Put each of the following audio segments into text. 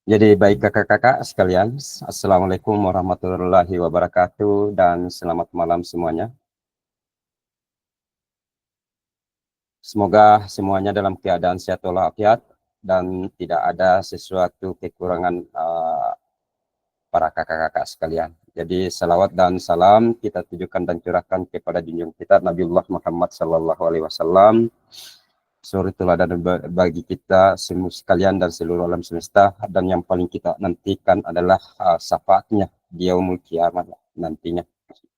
Jadi baik kakak-kakak sekalian, Assalamualaikum warahmatullahi wabarakatuh dan selamat malam semuanya. Semoga semuanya dalam keadaan sehat walafiat dan tidak ada sesuatu kekurangan para kakak-kakak sekalian. Jadi salawat dan salam kita tujukan dan curahkan kepada junjungan kita Nabiullah Muhammad Sallallahu Alaihi Wasallam, suri teladan bagi kita semua sekalian dan seluruh alam semesta, dan yang paling kita nantikan adalah syafaatnya di yaumul kiamat nantinya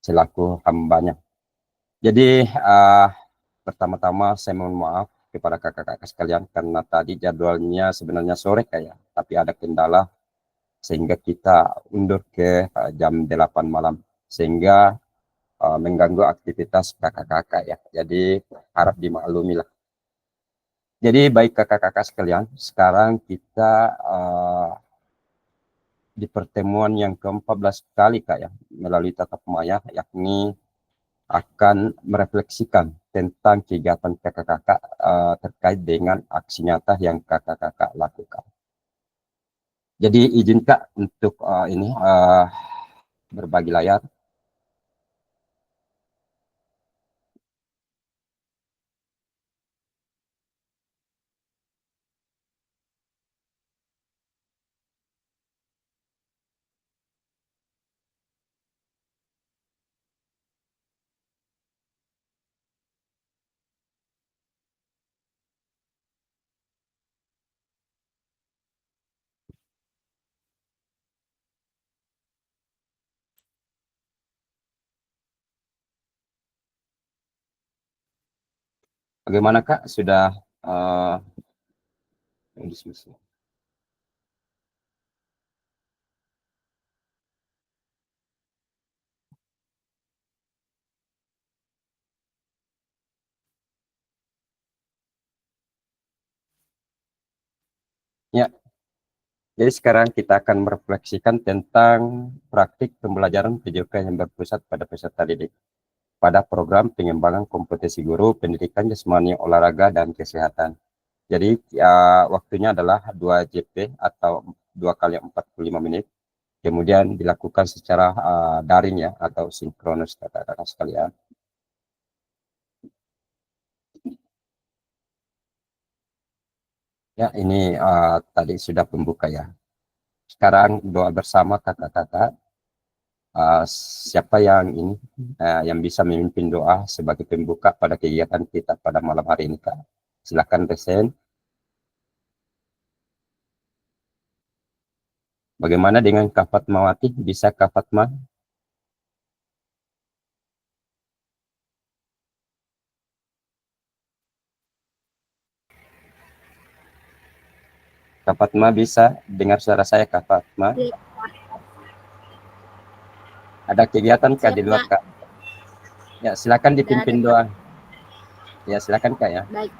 selaku hambanya. Jadi pertama-tama saya mohon maaf kepada kakak-kakak sekalian karena tadi jadwalnya sebenarnya sore kayak, tapi ada kendala sehingga kita undur ke jam 8 malam sehingga mengganggu aktivitas kakak-kakak ya. Jadi harap dimaklumi lah. Jadi baik kakak-kakak sekalian, sekarang kita di pertemuan yang ke-14 kali Kak ya, melalui tatap maya, yakni akan merefleksikan tentang kegiatan kakak-kakak terkait dengan aksi nyata yang kakak-kakak lakukan. Jadi izin Kak untuk ini berbagi layar. Bagaimana Kak, sudah diskusi? Ya, jadi sekarang kita akan merefleksikan tentang praktik pembelajaran PJOK yang berpusat pada peserta didik pada program pengembangan kompetensi guru pendidikan jasmani, olahraga, dan kesehatan. Jadi waktunya adalah 2 JP atau 2 kali 45 menit. Kemudian dilakukan secara daring ya atau sinkronus kakak-kakak sekalian. Ya, ini tadi sudah pembuka ya. Sekarang doa bersama kakak-kakak. Siapa yang ini yang bisa memimpin doa sebagai pembuka pada kegiatan kita pada malam hari ini Kak? Silakan resen. Bagaimana dengan Kak Fatmawati? Bisa Kak Fatma? Kak Fatma bisa dengar suara saya Kak Fatma? Ada kegiatan Kak di luar Kak? Ya silakan dipimpin doa. Ya silakan Kak ya. Baik.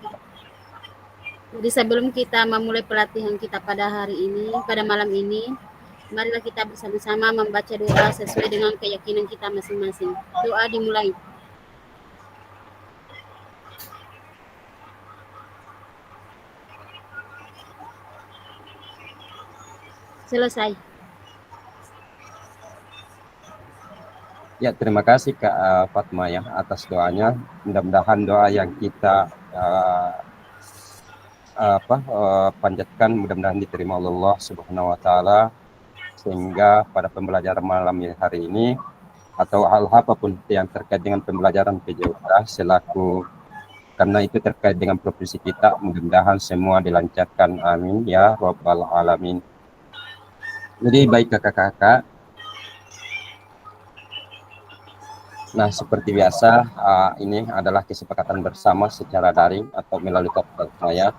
Jadi sebelum kita memulai pelatihan kita pada hari ini, pada malam ini, marilah kita bersama-sama membaca doa sesuai dengan keyakinan kita masing-masing. Doa dimulai. Selesai. Ya, terima kasih Kak Fatma ya atas doanya. Mudah-mudahan doa yang kita panjatkan mudah-mudahan diterima Allah Subhanahu wa taala, sehingga pada pembelajaran malam hari ini atau hal apapun yang terkait dengan pembelajaran PJOK selaku, karena itu terkait dengan profesi kita, mudah-mudahan semua dilancarkan, amin ya rabbal alamin. Jadi baik kakak-kakak, nah seperti biasa ini adalah kesepakatan bersama secara daring atau melalui tatap maya.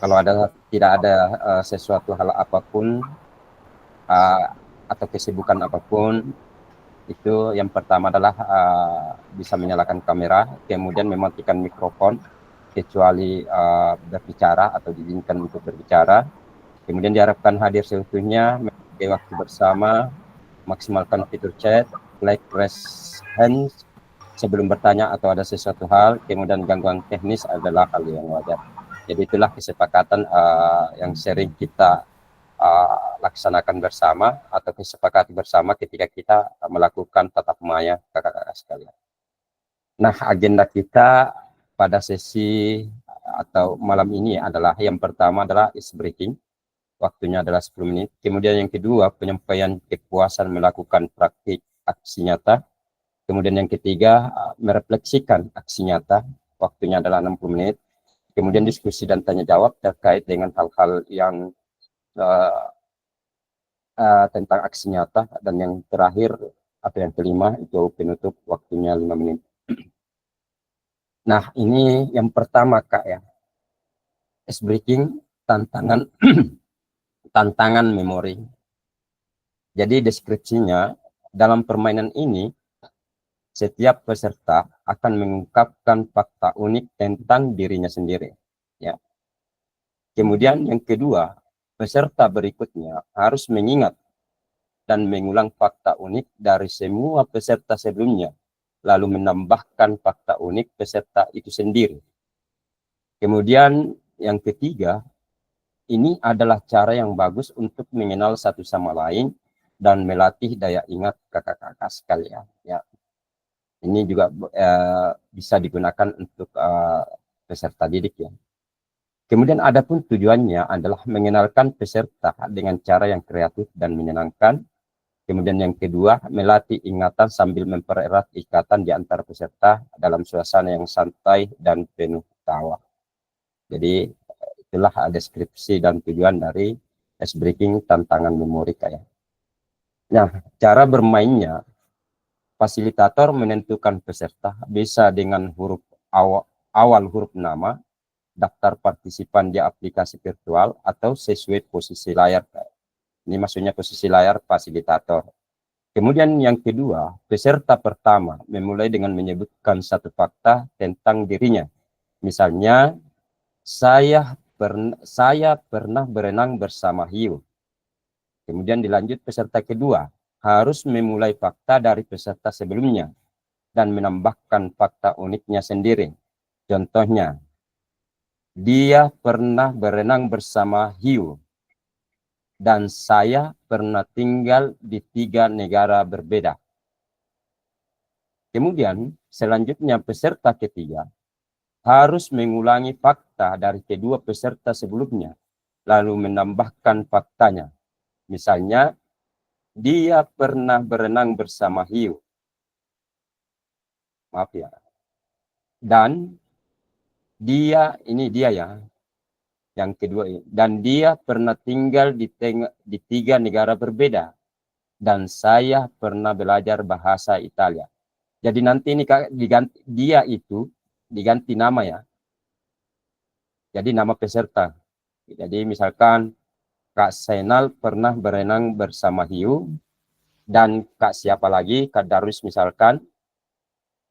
Kalau tidak ada sesuatu hal apapun atau kesibukan apapun, itu yang pertama adalah bisa menyalakan kamera, kemudian mematikan mikrofon kecuali berbicara atau diizinkan untuk berbicara. Kemudian diharapkan hadir seutuhnya, memiliki waktu bersama, maksimalkan fitur chat, like, raise hands, sebelum bertanya atau ada sesuatu hal, kemudian gangguan teknis adalah hal yang wajar. Jadi itulah kesepakatan yang sering kita laksanakan bersama atau kesepakatan bersama ketika kita melakukan tatap maya kakak-kakak sekalian. Nah, agenda kita pada sesi atau malam ini adalah yang pertama adalah ice breaking, waktunya adalah 10 menit. Kemudian yang kedua, penyampaian kepuasan melakukan praktik aksi nyata. Kemudian yang ketiga, merefleksikan aksi nyata, waktunya adalah 60 menit. Kemudian diskusi dan tanya jawab terkait dengan hal-hal yang tentang aksi nyata. Dan yang terakhir atau yang kelima itu penutup, waktunya 5 menit. Nah, ini yang pertama Kak ya, ice breaking, tantangan tantangan memori. Jadi deskripsinya, dalam permainan ini setiap peserta akan mengungkapkan fakta unik tentang dirinya sendiri. Ya. Kemudian yang kedua, peserta berikutnya harus mengingat dan mengulang fakta unik dari semua peserta sebelumnya, lalu menambahkan fakta unik peserta itu sendiri. Kemudian yang ketiga, ini adalah cara yang bagus untuk mengenal satu sama lain dan melatih daya ingat kakak-kakak sekalian. Ya. Ini juga bisa digunakan untuk peserta didik ya. Kemudian adapun tujuannya adalah mengenalkan peserta dengan cara yang kreatif dan menyenangkan. Kemudian yang kedua, melatih ingatan sambil mempererat ikatan di antara peserta dalam suasana yang santai dan penuh tawa. Jadi itulah deskripsi dan tujuan dari ice breaking, tantangan memori kayak. Nah, cara bermainnya, fasilitator menentukan peserta bisa dengan huruf awal huruf nama, daftar partisipan di aplikasi virtual, atau sesuai posisi layar. Ini maksudnya posisi layar fasilitator. Kemudian yang kedua, peserta pertama memulai dengan menyebutkan satu fakta tentang dirinya. Misalnya, saya pernah berenang bersama hiu. Kemudian dilanjut peserta kedua, harus memulai fakta dari peserta sebelumnya dan menambahkan fakta uniknya sendiri. Contohnya, dia pernah berenang bersama hiu dan saya pernah tinggal di 3 negara berbeda. Kemudian selanjutnya peserta ketiga harus mengulangi fakta dari kedua peserta sebelumnya, lalu menambahkan faktanya. Misalnya, dia pernah berenang bersama hiu. Maaf ya. Dan dia, ini dia ya, yang kedua ini. Dan dia pernah tinggal di 3 negara berbeda. Dan saya pernah belajar bahasa Italia. Jadi nanti ini diganti, dia itu diganti nama ya. Jadi nama peserta. Jadi misalkan Kak Senal pernah berenang bersama hiu, dan Kak siapa lagi, Kak Darus misalkan,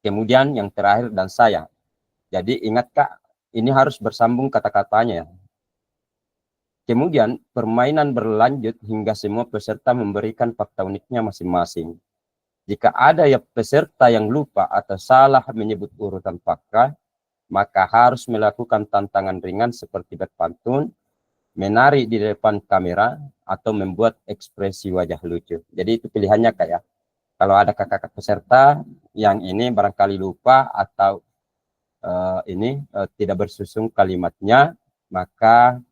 kemudian yang terakhir dan saya. Jadi ingat Kak, ini harus bersambung kata-katanya. Kemudian permainan berlanjut hingga semua peserta memberikan fakta uniknya masing-masing. Jika ada ya peserta yang lupa atau salah menyebut urutan fakta, maka harus melakukan tantangan ringan seperti berpantun, menari di depan kamera, atau membuat ekspresi wajah lucu. Jadi itu pilihannya Kak ya. Kalau ada kakak peserta yang ini barangkali lupa atau tidak bersusun kalimatnya, maka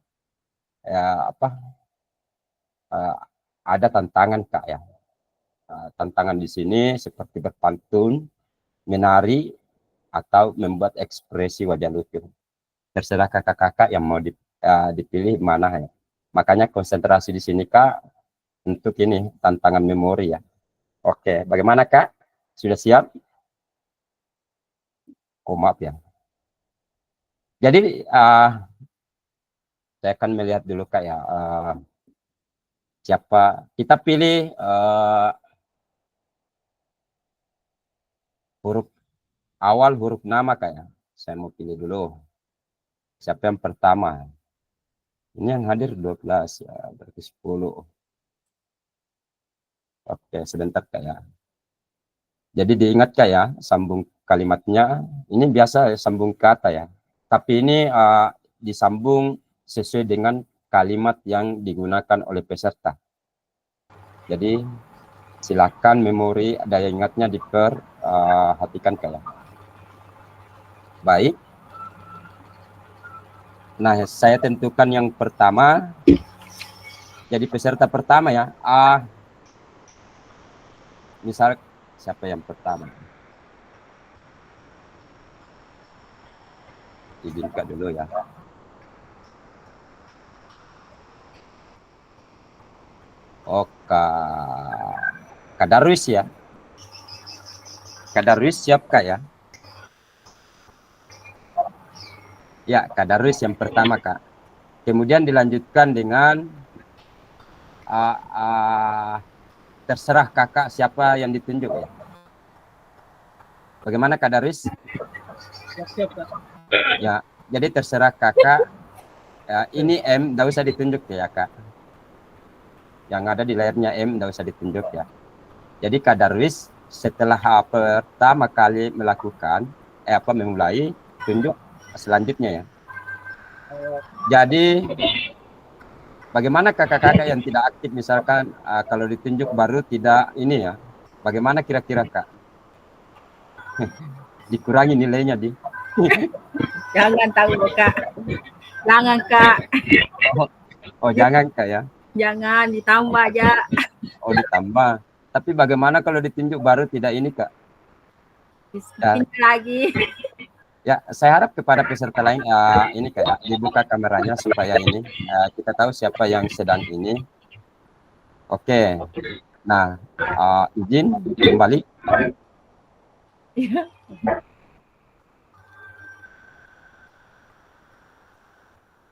ada tantangan Kak ya. Tantangan di sini seperti berpantun, menari, atau membuat ekspresi wajah lucu. Terserah kakak-kakak yang mau dipilih mana ya. Makanya konsentrasi di sini Kak untuk ini tantangan memori ya. Oke, bagaimana Kak? Sudah siap? Oh maaf ya. Jadi saya akan melihat dulu Kak ya. Siapa kita pilih huruf awal huruf nama Kak ya. Saya mau pilih dulu. Siapa yang pertama? Ini yang hadir 12 ya, berarti 10. Oke, sebentar Kak ya. Jadi diingat Kak ya, sambung kalimatnya. Ini biasa sambung kata ya. Tapi ini disambung sesuai dengan kalimat yang digunakan oleh peserta. Jadi silakan memori daya ingatnya diperhatikan Kak ya. Baik. Nah, saya tentukan yang pertama. Jadi peserta pertama ya. Misal siapa yang pertama? Izinkan dulu ya. Oke. Kak Darwis ya. Kak Darwis siap Kak ya? Ya, Kak Darwis yang pertama Kak. Kemudian dilanjutkan dengan terserah kakak siapa yang ditunjuk ya. Bagaimana Kak Darwis? Siap, Kak. Ya, jadi terserah kakak. Ya, ini M, tidak usah ditunjuk ya Kak. Yang ada di layarnya M, tidak usah ditunjuk ya. Jadi Kak Darwis setelah pertama kali melakukan, memulai, tunjuk selanjutnya ya. Jadi bagaimana kakak-kakak yang tidak aktif misalkan kalau ditunjuk baru tidak ini ya, bagaimana kira-kira Kak? Dikurangi nilainya di. Jangan tahu Kak. Jangan Kak. Oh jangan Kak ya. Jangan ditambah aja. Oh ditambah. Tapi bagaimana kalau ditunjuk baru tidak ini Kak? Pindah lagi. Ya, saya harap kepada peserta lain ini kayak dibuka kameranya supaya ini kita tahu siapa yang sedang ini. Oke. Nah, izin kembali.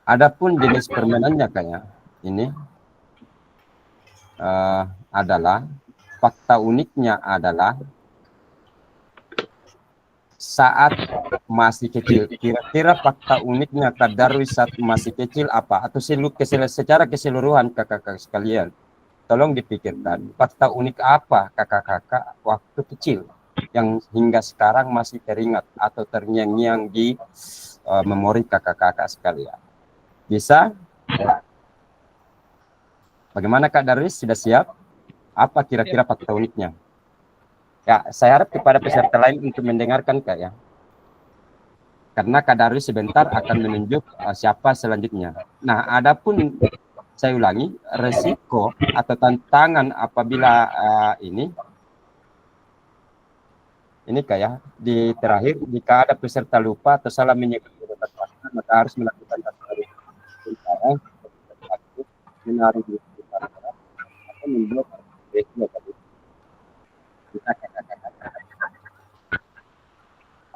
Adapun jenis permainannya kayak ini adalah fakta uniknya adalah saat masih kecil. Kira-kira fakta uniknya Kak Darwis saat masih kecil apa? Atau secara keseluruhan kakak-kakak sekalian, tolong dipikirkan fakta unik apa kakak-kakak waktu kecil yang hingga sekarang masih teringat atau terngiang-ngiang di memori kakak-kakak sekalian. Bisa? Bagaimana Kak Darwis? Sudah siap? Apa kira-kira fakta uniknya? Ya, saya harap kepada peserta lain untuk mendengarkan Kak ya. Karena Kak Darwis sebentar akan menunjuk siapa selanjutnya. Nah, adapun saya ulangi, resiko atau tantangan apabila ini Kak ya, di terakhir jika ada peserta lupa atau salah menyebut maka harus melakukan menarik di atau memblok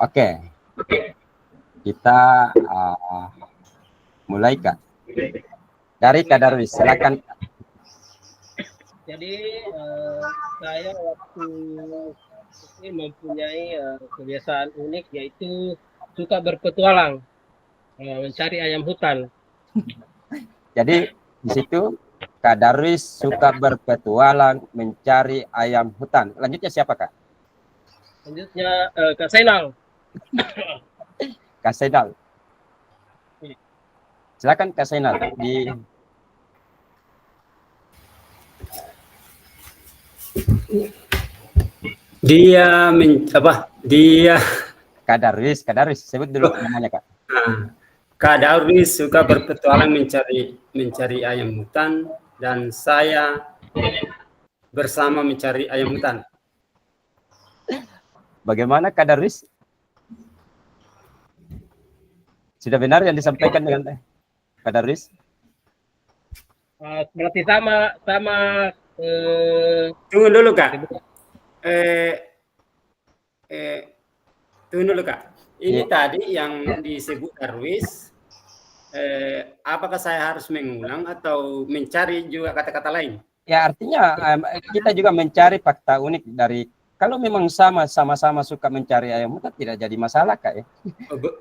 Oke, kita mulai Kak. Dari Kak Darwis, silakan. Jadi saya waktu ini mempunyai kebiasaan unik yaitu suka berpetualang, mencari ayam hutan. Jadi di situ Kak Darwis suka berpetualang mencari ayam hutan. Lanjutnya siapa Kak? Selanjutnya Kak Zainal. Kak Zainal. Silakan Kak Zainal di. Dia Kak Darwis sebut dulu namanya Kak. Kak Darwis suka berpetualang mencari ayam hutan dan saya bersama mencari ayam hutan. Bagaimana Kak Darwis? Sudah benar yang disampaikan dengan Kak Darwis? Berarti sama Tunggu dulu Kak. Tunggu dulu Kak. Ini tadi yang disebut Darwis. Apakah saya harus mengulang atau mencari juga kata-kata lain? Ya artinya kita juga mencari fakta unik dari kalau memang sama-sama suka mencari ayam hutan tidak jadi masalah Kak ya.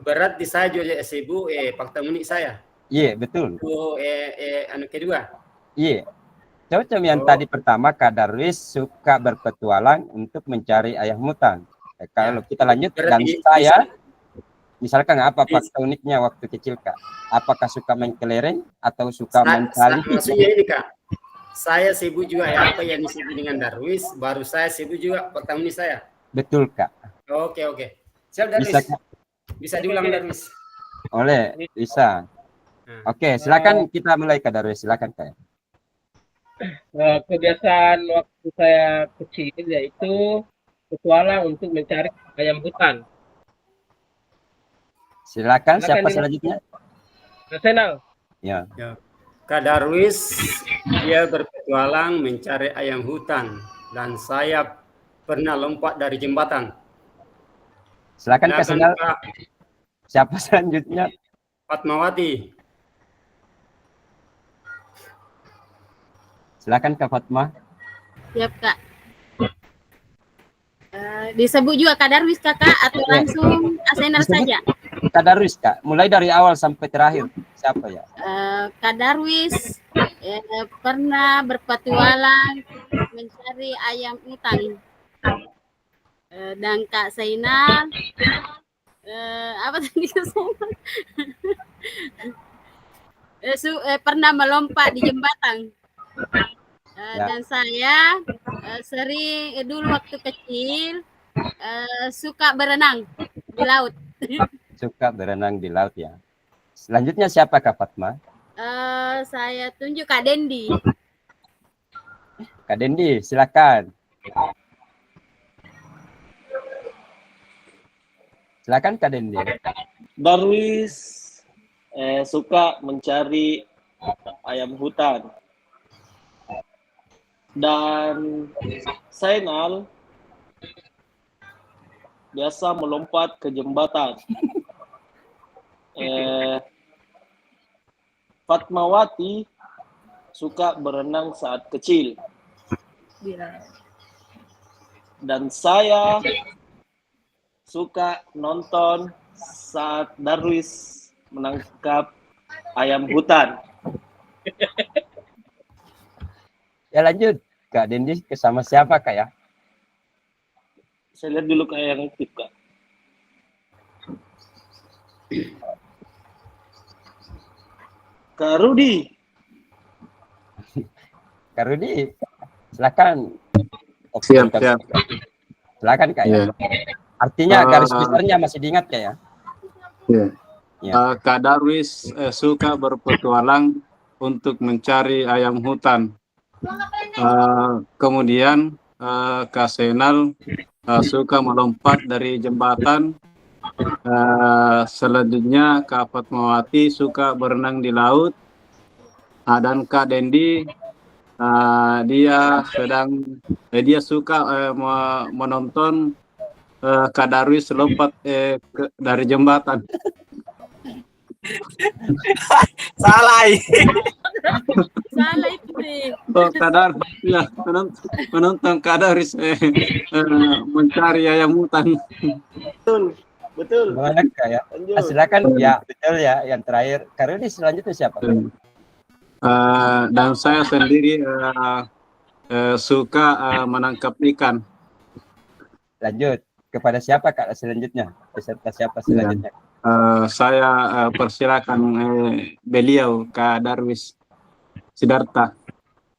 Berarti saya juga sebut fakta unik saya. Iya betul. Anu kedua. Iya. Cocok yang Oh. tadi pertama, Kak Darwis suka berpetualang untuk mencari ayam hutan. Kalau kita lanjut, dan Berarti saya, misalkan apa Bis- fakta uniknya waktu kecil Kak? Apakah suka main kelereng atau suka mencari? maksudnya ini Kak, saya sibuk juga ya apa yang disebut dengan Darwis, baru saya sibuk juga pertama ini saya. Betul Kak. Oke. Siap Darwis. Bisa Kak? Bisa diulang Darwis. Oleh, bisa. Nah, Oke, silakan kita mulai Kak Darwis, silakan Kak. Kebiasaan waktu saya kecil yaitu petualang untuk mencari ayam hutan. Silakan, Silakan, siapa Dimas. selanjutnya? Kak Zainal, Ya. Kak Darwis dia berpetualang mencari ayam hutan dan saya pernah lompat dari jembatan. Silakan Kak Senal, Kak siapa selanjutnya? Fatmawati. Silakan Kak Fatma. Siap Kak. Disebut juga Kak Darwis Kakak atau langsung Asenar Disebut. saja? Kak Darwis Kak, mulai dari awal sampai terakhir. Siapa ya? Kak Darwis pernah berpetualang mencari ayam hutan. Dan Kak Zainal apa tadi Kak Zainal? Pernah melompat di jembatan. Ya. Dan saya sering dulu waktu kecil suka berenang di laut. Suka berenang di laut ya. Selanjutnya siapa Kak Fatma? Saya tunjuk Kak Dendi. Kak Dendi, silakan. Silakan Kak Dendi. Darwis suka mencari ayam hutan. Dan Zainal biasa melompat ke jembatan. Fatmawati suka berenang saat kecil. Dan saya suka nonton saat Darwis menangkap ayam hutan. Ya lanjut. Kak Dendi sama siapa Kak ya? Saya lihat dulu kayak yang aktif, Kak. Kak Rudi. Kak Rudi, silakan. Siap, siap. Silakan Kak ya. Iya. Artinya garis besarnya masih diingat Kak ya? Iya. Ya. Kak Darwis suka berpetualang untuk mencari ayam hutan. Kemudian Kak Zainal suka melompat dari jembatan. Selanjutnya Kak Fatmawati suka berenang di laut. Dan Kak Dendi dia suka menonton Kak Darwis lompat dari jembatan. Salah. Salah itu deh. Oh, Kak Darwis ya, menonton Kak Darwis mencari ayam hutan. Betul. Gimana Kak ya? Lanjut. Silakan ya, betul ya. Yang terakhir, Kak Rudi selanjutnya siapa? Dan saya sendiri suka menangkap ikan. Lanjut. Kepada siapa Kak selanjutnya? Peserta siapa selanjutnya? Saya persilakan beliau Kak Darwis Sidarta.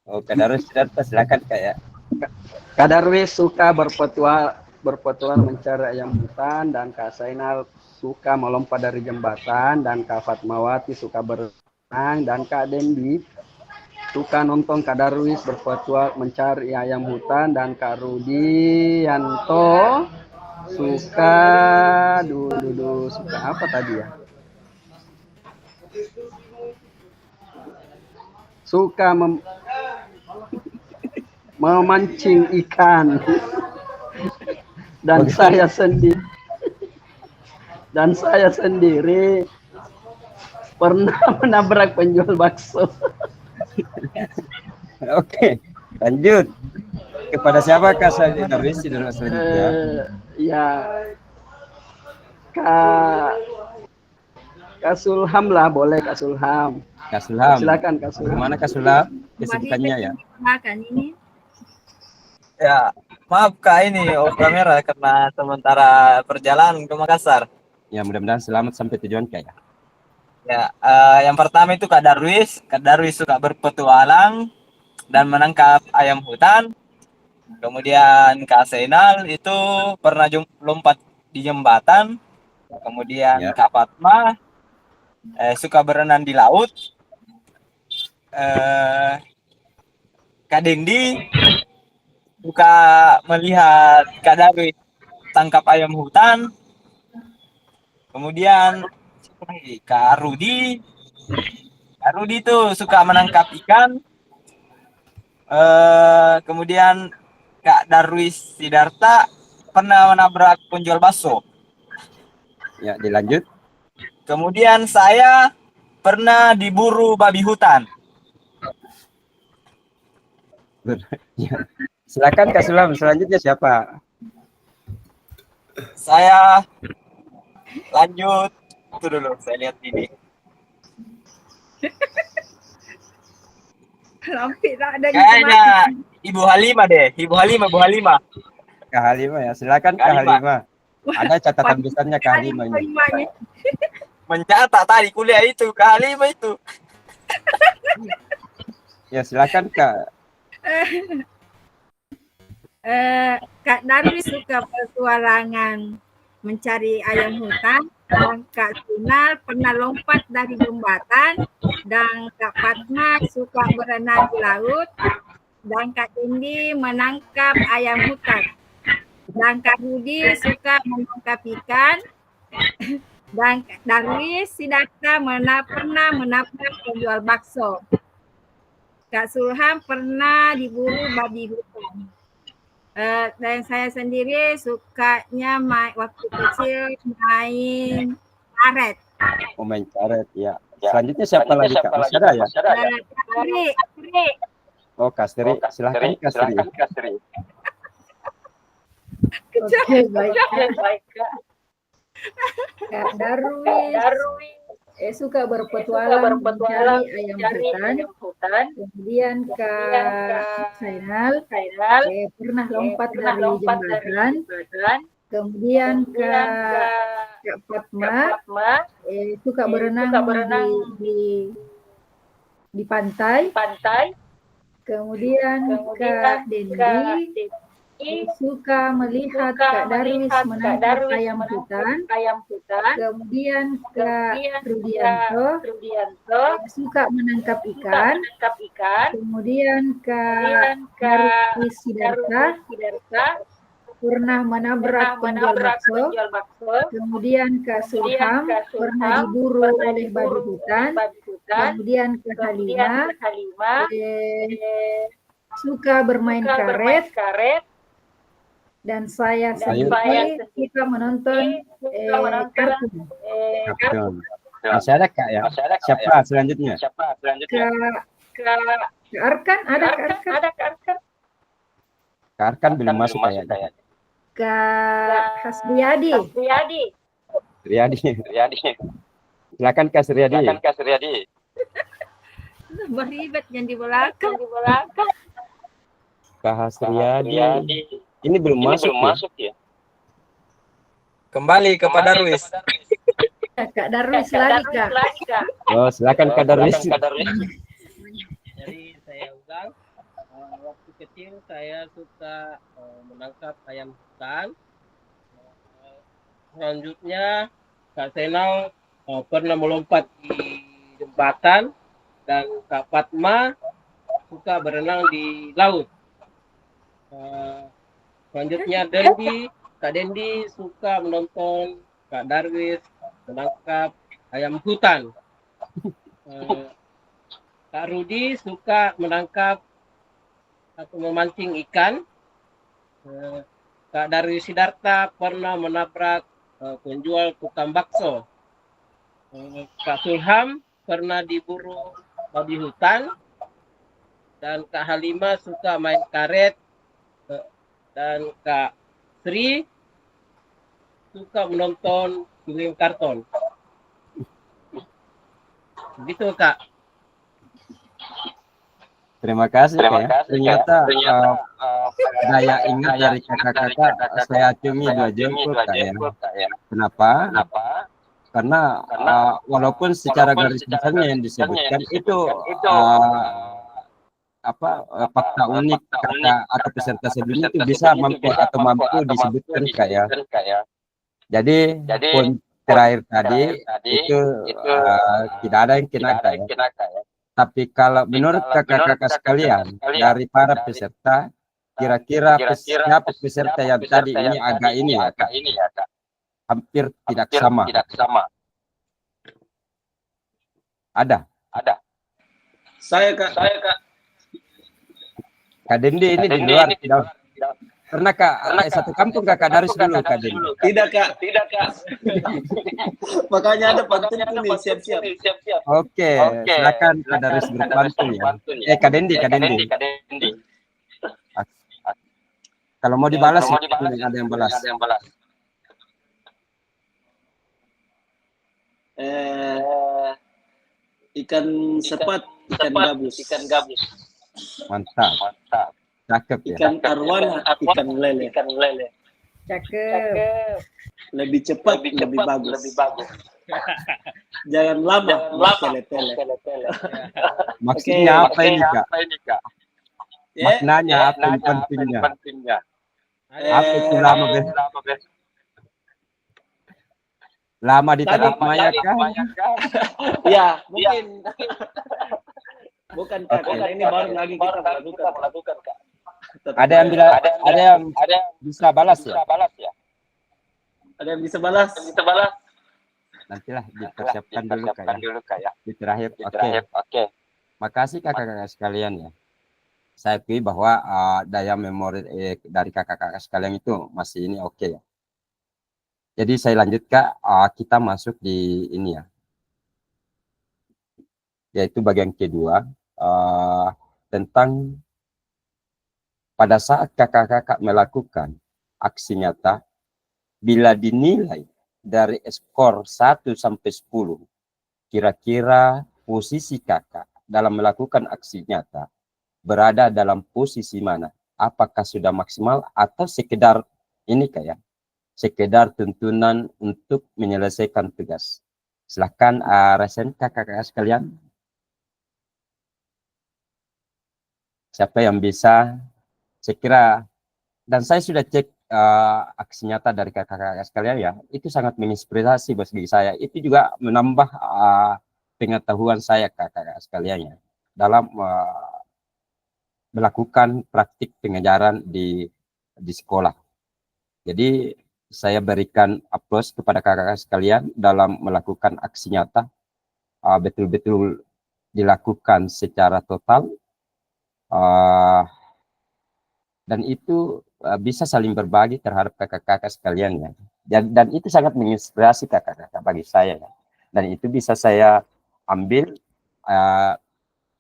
Oh, Kak Darwis Sidarta, silakan Kak ya. Kak Darwis suka berpetualang mencari ayam hutan, dan Kak Zainal suka melompat dari jembatan, dan Kak Fatmawati suka berenang, dan Kak Dendi suka nonton Kak Darwis berpetualang mencari ayam hutan, dan Kak Rudi Yanto suka suka apa tadi ya? Suka memancing ikan. Dan saya sendiri pernah menabrak penjual bakso. Oke, lanjut. Kepada siapa Kak Darwis selanjutnya? Ya, Kak Sulham lah, boleh Kak Sulham. Kak Sulham. Silakan Kak Sulham. Mana Kak Sulham? Kesibukannya ya. Silakan ini. Ya, maaf Kak ini off kamera karena sementara perjalanan ke Makassar. Ya, mudah-mudahan selamat sampai tujuan Kak ya. Ya, yang pertama itu Kak Darwis. Kak Darwis suka berpetualang dan menangkap ayam hutan. Kemudian Kak Senal itu pernah lompat di jembatan. Kemudian Ya. Kak Fatma suka berenang di laut. Kak Dendi suka melihat Kak Darwis tangkap ayam hutan. Kemudian Kak Rudi itu suka menangkap ikan. Kemudian Kak Darwis Sidarta pernah menabrak penjual bakso. Ya, dilanjut. Kemudian saya pernah diburu babi hutan. Ya. Silakan Kak Sulam, selanjutnya siapa? Saya lanjut itu dulu, saya lihat ini. Lampir tak ada Kayaknya Ibu Halimah deh, Ibu Halimah. Kak Halimah ya, silakan Kak Halimah. Ada catatan besarnya Kak Halimah ini. Mencatat tadi kuliah itu Kak Halimah itu. Ya, silakan Kak. Kak Darwis suka petualangan mencari ayam hutan, dan Kak Sunal pernah lompat dari jembatan, dan Kak Fatma suka berenang di laut, dan Kak Dendi menangkap ayam hutan, dan Kak Rudi suka menangkap ikan, dan Kak Darwis Sidarta pernah menabrak penjual bakso. Kak Sulham pernah diburu babi hutan. Dan saya sendiri sukanya waktu kecil main karet. Oh, main karet ya. Selanjutnya siapa lagi Kak? Masih ada ya? Kastri. Oh, Kastri. Silakan Kastri. Oke, baik. Kak Darwis suka berpetualang mencari ayam hutan. Kemudian Kak Sainal pernah lompat dari jembatan. Kemudian Kak Fatma suka berenang di pantai. Kemudian Kak Dendi suka melihat Kak Darwis menangkap ayam hutan. Kemudian Kak Rudianto suka menangkap ikan. Kemudian Kak Darwis Sidarta pernah menabrak penjual bakso. Kemudian Kak Sulham pernah diburu oleh babi hutan. Kemudian Kak Halimah suka bermain karet. Dan saya sendiri suka menonton kartun. Masih ada Kak ya? Siapa selanjutnya? Kak Arkan, ada Kak Arkan? Kak Arkan belum masuk kayaknya. Kak Hasriyadi. Riyadi. Silakan Kak Riyadi. Beribet yang di belakang. Kak Hasriyadi. Ini belum masuk ya? Kembali ke Pak Darwis. Kak Darwis lagi Kak. Oh, silakan Kak Darwis. Jadi saya ulang, waktu kecil saya suka menangkap ayam hutan. Selanjutnya Kak Senal pernah melompat di jembatan, dan Kak Fatma suka berenang di laut. Selanjutnya Kak Dendi suka menonton Kak Darwis menangkap ayam hutan. Kak Rudi suka menangkap atau memancing ikan. Kak Darwis Sidarta pernah menabrak penjual tukang bakso. Kak Sulham pernah diburu babi hutan. Dan Kak Halimah suka main karet. Dan Kak Sri suka menonton film karton. Begitu Kak. Terima kasih Kak ya. Ternyata daya ingat dari kakak-kakak saya acungi 2 jempol Kak ya. Kenapa? Karena walaupun secara garis besarnya yang disebutkan itu fakta unik kakak atau peserta sebelumnya itu bisa mampu disebutkan Kak ya. Jadi poin terakhir tadi itu tidak ada yang kena Kak ya. Tapi kalau menurut kakak-kakak sekalian dari para peserta, kira-kira siapa peserta yang tadi ini agak ini ya Kak, hampir tidak sama. Ada. Saya Kak. Kak Dendi ini di luar tidak pernah Kak satu kampung Kak Darus dulu Kak Dendi. Tidak Kak. Makanya ada pantun nih, siap-siap. Oke, silakan Kak Darus berpantun ya. Kak Dendi. Kalau mau dibalas, ada yang balas. Ikan sepat, ikan gabus. Mantap. Cakep ya. Ikan arwana, ikan lele. Cakep. Lebih cepat, lebih bagus. Jangan lama, tele-tele. Maksudnya apa ini Kak? Maknanya apa yang pentingnya? Apa itu lama bes? Lama di tanah maya kah? Ya, mungkin. Bukan Kak, karena ini baru lagi kita melakukan Kak. Ada yang bisa balas ya? Ada yang bisa balas? Nantilah dipersiapkan dulu Kak ya. Di terakhir. Oke. Makasih kakak-kakak sekalian ya. Saya akui bahwa daya memori dari kakak-kakak sekalian itu masih ini oke ya. Jadi saya lanjut Kak, kita masuk di ini ya. Yaitu bagian kedua tentang pada saat kakak-kakak melakukan aksi nyata, bila dinilai dari skor 1 sampai 10, kira-kira posisi kakak dalam melakukan aksi nyata berada dalam posisi mana? Apakah sudah maksimal atau sekedar ini kayak sekedar tuntunan untuk menyelesaikan tugas? Silahkan resen kakak-kakak sekalian. Siapa yang bisa? Saya kira, dan saya sudah cek aksi nyata dari kakak-kakak sekalian ya, itu sangat menginspirasi bagi saya. Itu juga menambah pengetahuan saya kakak-kakak sekalian ya, dalam melakukan praktik pengajaran di sekolah. Jadi saya berikan aplaus kepada kakak-kakak sekalian dalam melakukan aksi nyata, betul-betul dilakukan secara total, dan itu bisa saling berbagi terhadap kakak-kakak sekalian ya. Dan itu sangat menginspirasi kakak-kakak bagi saya ya. Dan itu bisa saya ambil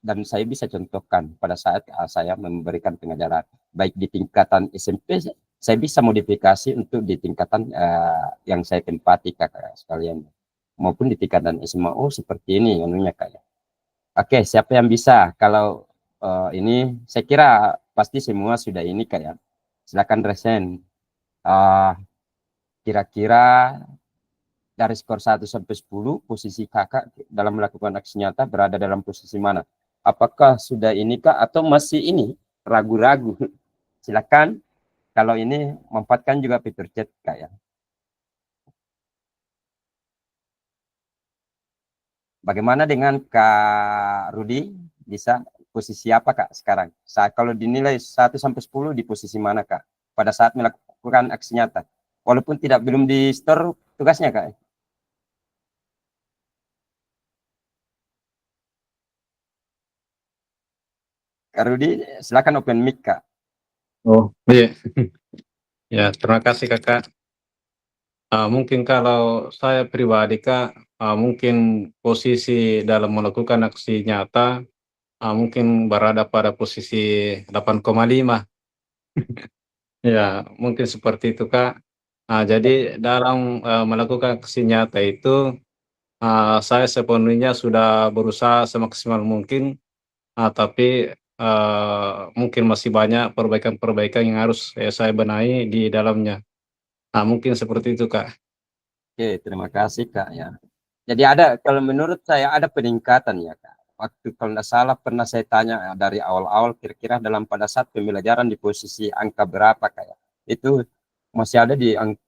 dan saya bisa contohkan pada saat saya memberikan pengajaran baik di tingkatan SMP, saya bisa modifikasi untuk di tingkatan yang saya tempati kakak sekalian, maupun di tingkatan SMA. Oh seperti ini anunya kayak. Oke, siapa yang bisa? Kalau ini saya kira pasti semua sudah ini kayak. Silakan resen. Kira-kira dari skor 1 sampai 10 posisi kakak dalam melakukan aksi nyata berada dalam posisi mana? Apakah sudah ini kak atau masih ini ragu-ragu? Silakan. Kalau ini manfaatkan juga fitur chat kak ya. Bagaimana dengan Kak Rudi? Bisa posisi apa kak sekarang? Saat kalau dinilai 1 sampai 10 di posisi mana kak? Pada saat melakukan aksi nyata. Walaupun belum di store tugasnya kak. Kak Rudi, silakan open mic kak. Oh iya. Ya, terima kasih kakak. Mungkin kalau saya pribadi kak, mungkin posisi dalam melakukan aksi nyata mungkin berada pada posisi 8,5. Ya, mungkin seperti itu kak. Jadi dalam melakukan aksi nyata itu saya sepenuhnya sudah berusaha semaksimal mungkin, tapi mungkin masih banyak perbaikan-perbaikan yang harus saya benahi di dalamnya. Nah, mungkin seperti itu, Kak. Oke, terima kasih Kak ya. Jadi ada, kalau menurut saya ada peningkatan ya Kak. Waktu kalau tidak salah pernah saya tanya dari awal-awal kira-kira dalam pada saat pembelajaran di posisi angka berapa Kak ya. Itu masih ada di angka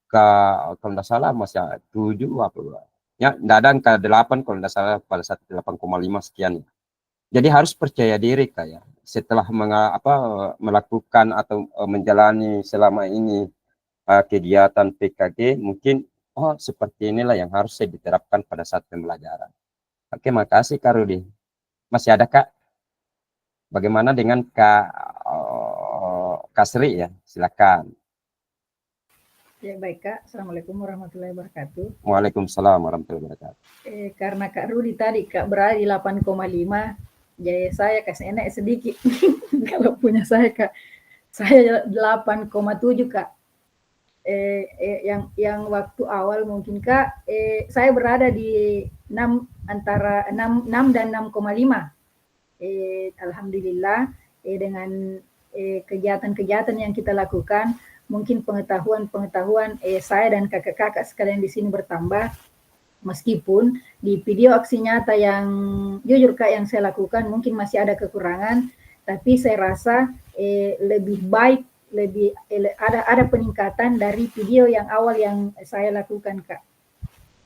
kalau tidak salah masih ada 7 apa ya, tidak ada angka 8 kalau tidak salah pada saat 8,5 sekian. Jadi harus percaya diri Kak ya. Setelah melakukan atau menjalani selama ini kegiatan PKG, mungkin oh seperti inilah yang harus saya diterapkan pada saat pembelajaran. Oke, makasih Kak Rudi. Masih ada Kak? Bagaimana dengan Kak Sri ya? Silakan. Ya baik Kak, Assalamualaikum warahmatullahi wabarakatuh. Waalaikumsalam warahmatullahi wabarakatuh. Karena Kak Rudi tadi Kak berada di 8,5, jadi saya kasih enak sedikit. Kalau punya saya Kak, saya 8,7 Kak. Yang waktu awal mungkin Kak, saya berada di 6 antara 6 dan 6,5. Alhamdulillah dengan kegiatan-kegiatan yang kita lakukan, mungkin pengetahuan saya dan kakak-kakak sekalian di sini bertambah. Meskipun di video aksi nyata yang jujur Kak yang saya lakukan mungkin masih ada kekurangan, tapi saya rasa lebih baik, ada peningkatan dari video yang awal yang saya lakukan Kak.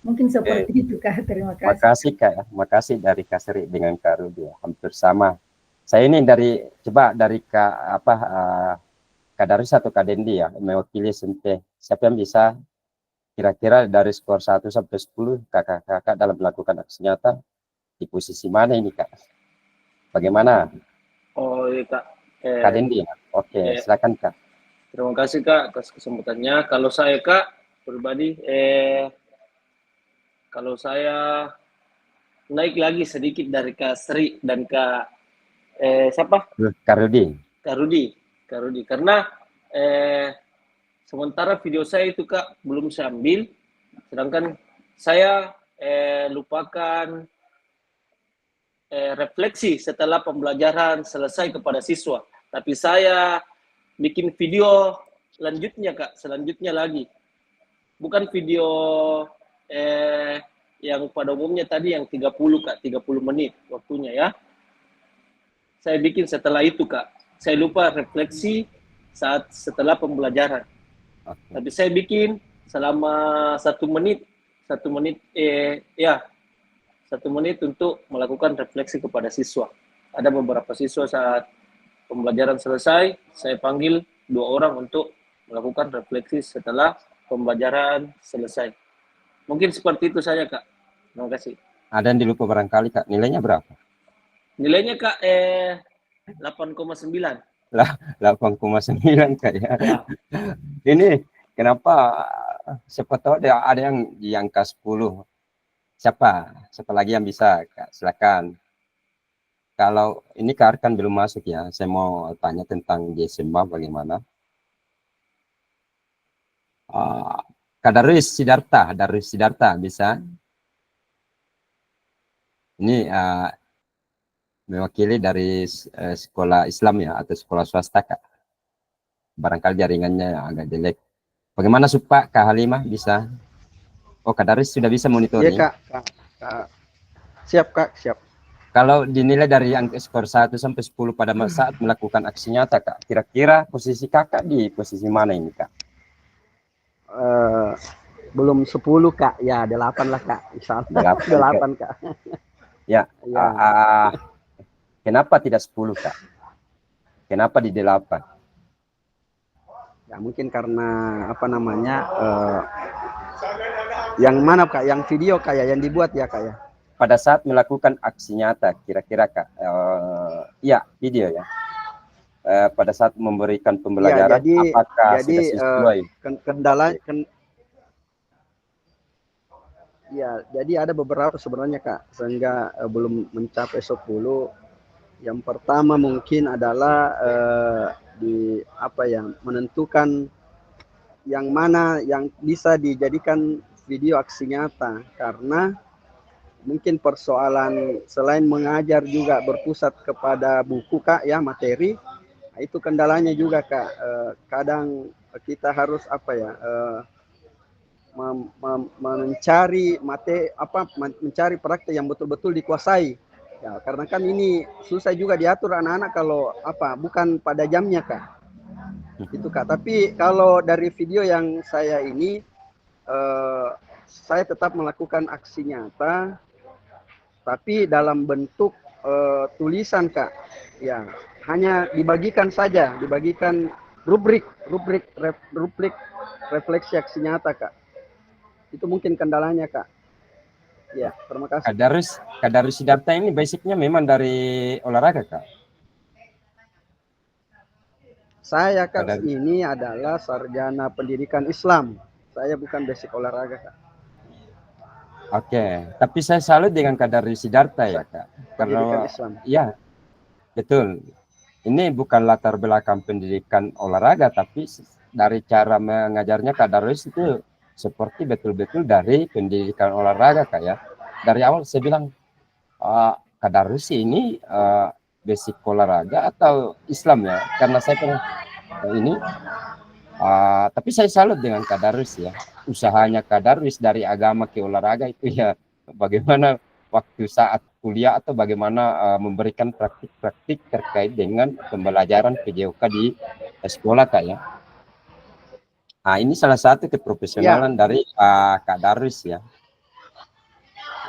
Mungkin seperti itu Kak. Terima kasih. Makasih Kak ya. Makasih dari Kak Sri dengan Kak Rudi ya. Hampir sama. Saya ini dari Kak Daris atau Kak Dendi ya, mewakili SMP. Siapa yang bisa kira-kira dari skor 1 sampai 10 kakak-kakak dalam melakukan aksi nyata di posisi mana ini Kak? Bagaimana? Oh iya Kak. Kak Dendi ya? Oke, silakan Kak. Terima kasih Kak atas kesempatannya. Kalau saya Kak pribadi, kalau saya naik lagi sedikit dari Kak Sri dan Kak siapa? Kak Rudi. Kak Rudi. Karena sementara video saya itu Kak belum saya ambil, sedangkan saya lupakan refleksi setelah pembelajaran selesai kepada siswa. Tapi saya bikin video selanjutnya lagi. Bukan video yang pada umumnya tadi yang 30 Kak, 30 menit waktunya ya. Saya bikin setelah itu Kak. Saya lupa refleksi setelah pembelajaran. Tapi saya bikin selama 1 menit untuk melakukan refleksi kepada siswa. Ada beberapa siswa saat pembelajaran selesai, saya panggil 2 orang untuk melakukan refleksi setelah pembelajaran selesai. Mungkin seperti itu saja Kak. Terima kasih. Ada yang dilupa barangkali Kak, nilainya berapa? Nilainya Kak 8,9. 8,9 Kak ya. Ini kenapa siapa tahu ada yang di angka 10. Siapa lagi yang bisa Kak? Silakan. Kalau ini Kak Arkan belum masuk ya, saya mau tanya tentang di SMA bagaimana. Kak Darwis Sidarta bisa. Ini mewakili dari sekolah Islam ya atau sekolah swasta Kak. Barangkali jaringannya agak jelek. Bagaimana Pak Kak Halimah bisa? Oh Kak Darwis sudah bisa monitoring. Iya Kak. Siap Kak, siap. Kalau dinilai dari skor 1 sampai 10 pada saat melakukan aksi nyata Kak, kira-kira posisi Kakak di posisi mana ini Kak? Belum 10 Kak, ya 8 lah Kak. Insyaallah 8 Kak. Ya. Kenapa tidak 10 Kak? Kenapa di 8? Ya mungkin karena yang mana Kak? Yang video Kak ya, yang dibuat ya Kak ya. Pada saat melakukan aksi nyata, kira-kira Kak, video ya. Pada saat memberikan pembelajaran, ya, apakah sudah sesuai? Ya, jadi ada beberapa sebenarnya Kak, sehingga belum mencapai 10. Yang pertama mungkin adalah menentukan yang mana yang bisa dijadikan video aksi nyata, karena mungkin persoalan selain mengajar juga berpusat kepada buku Kak ya, materi. Nah, itu kendalanya juga Kak. Kadang kita harus apa ya, mencari mencari praktek yang betul-betul dikuasai. Ya, karena kan ini susah juga diatur anak-anak kalau bukan pada jamnya Kak. Itu Kak. Tapi kalau dari video yang saya ini saya tetap melakukan aksi nyata tapi dalam bentuk tulisan Kak. Ya, hanya dibagikan saja, dibagikan rubrik refleksi aksi nyata Kak. Itu mungkin kendalanya Kak. Ya, terima kasih. Kadarus Siddhartha ini basicnya memang dari olahraga Kak? Saya Kak ini adalah sarjana pendidikan Islam. Saya bukan basic olahraga Kak. Oke, tapi saya salut dengan Kadarus Siddhartha ya Kak. Pendidikan Kalau Islam. ya, betul. Ini bukan latar belakang pendidikan olahraga, tapi dari cara mengajarnya Kadarus itu seperti betul-betul dari pendidikan olahraga Kak ya. Dari awal saya bilang Kadarus ini basic olahraga atau Islam ya, karena saya pernah ini tapi saya salut dengan Kadarus ya, usahanya Kadarus dari agama ke olahraga itu ya, bagaimana waktu saat kuliah atau bagaimana memberikan praktik-praktik terkait dengan pembelajaran PJOK di sekolah Kak ya. Nah, ini salah satu keprofesionalan dari Kadarus ya.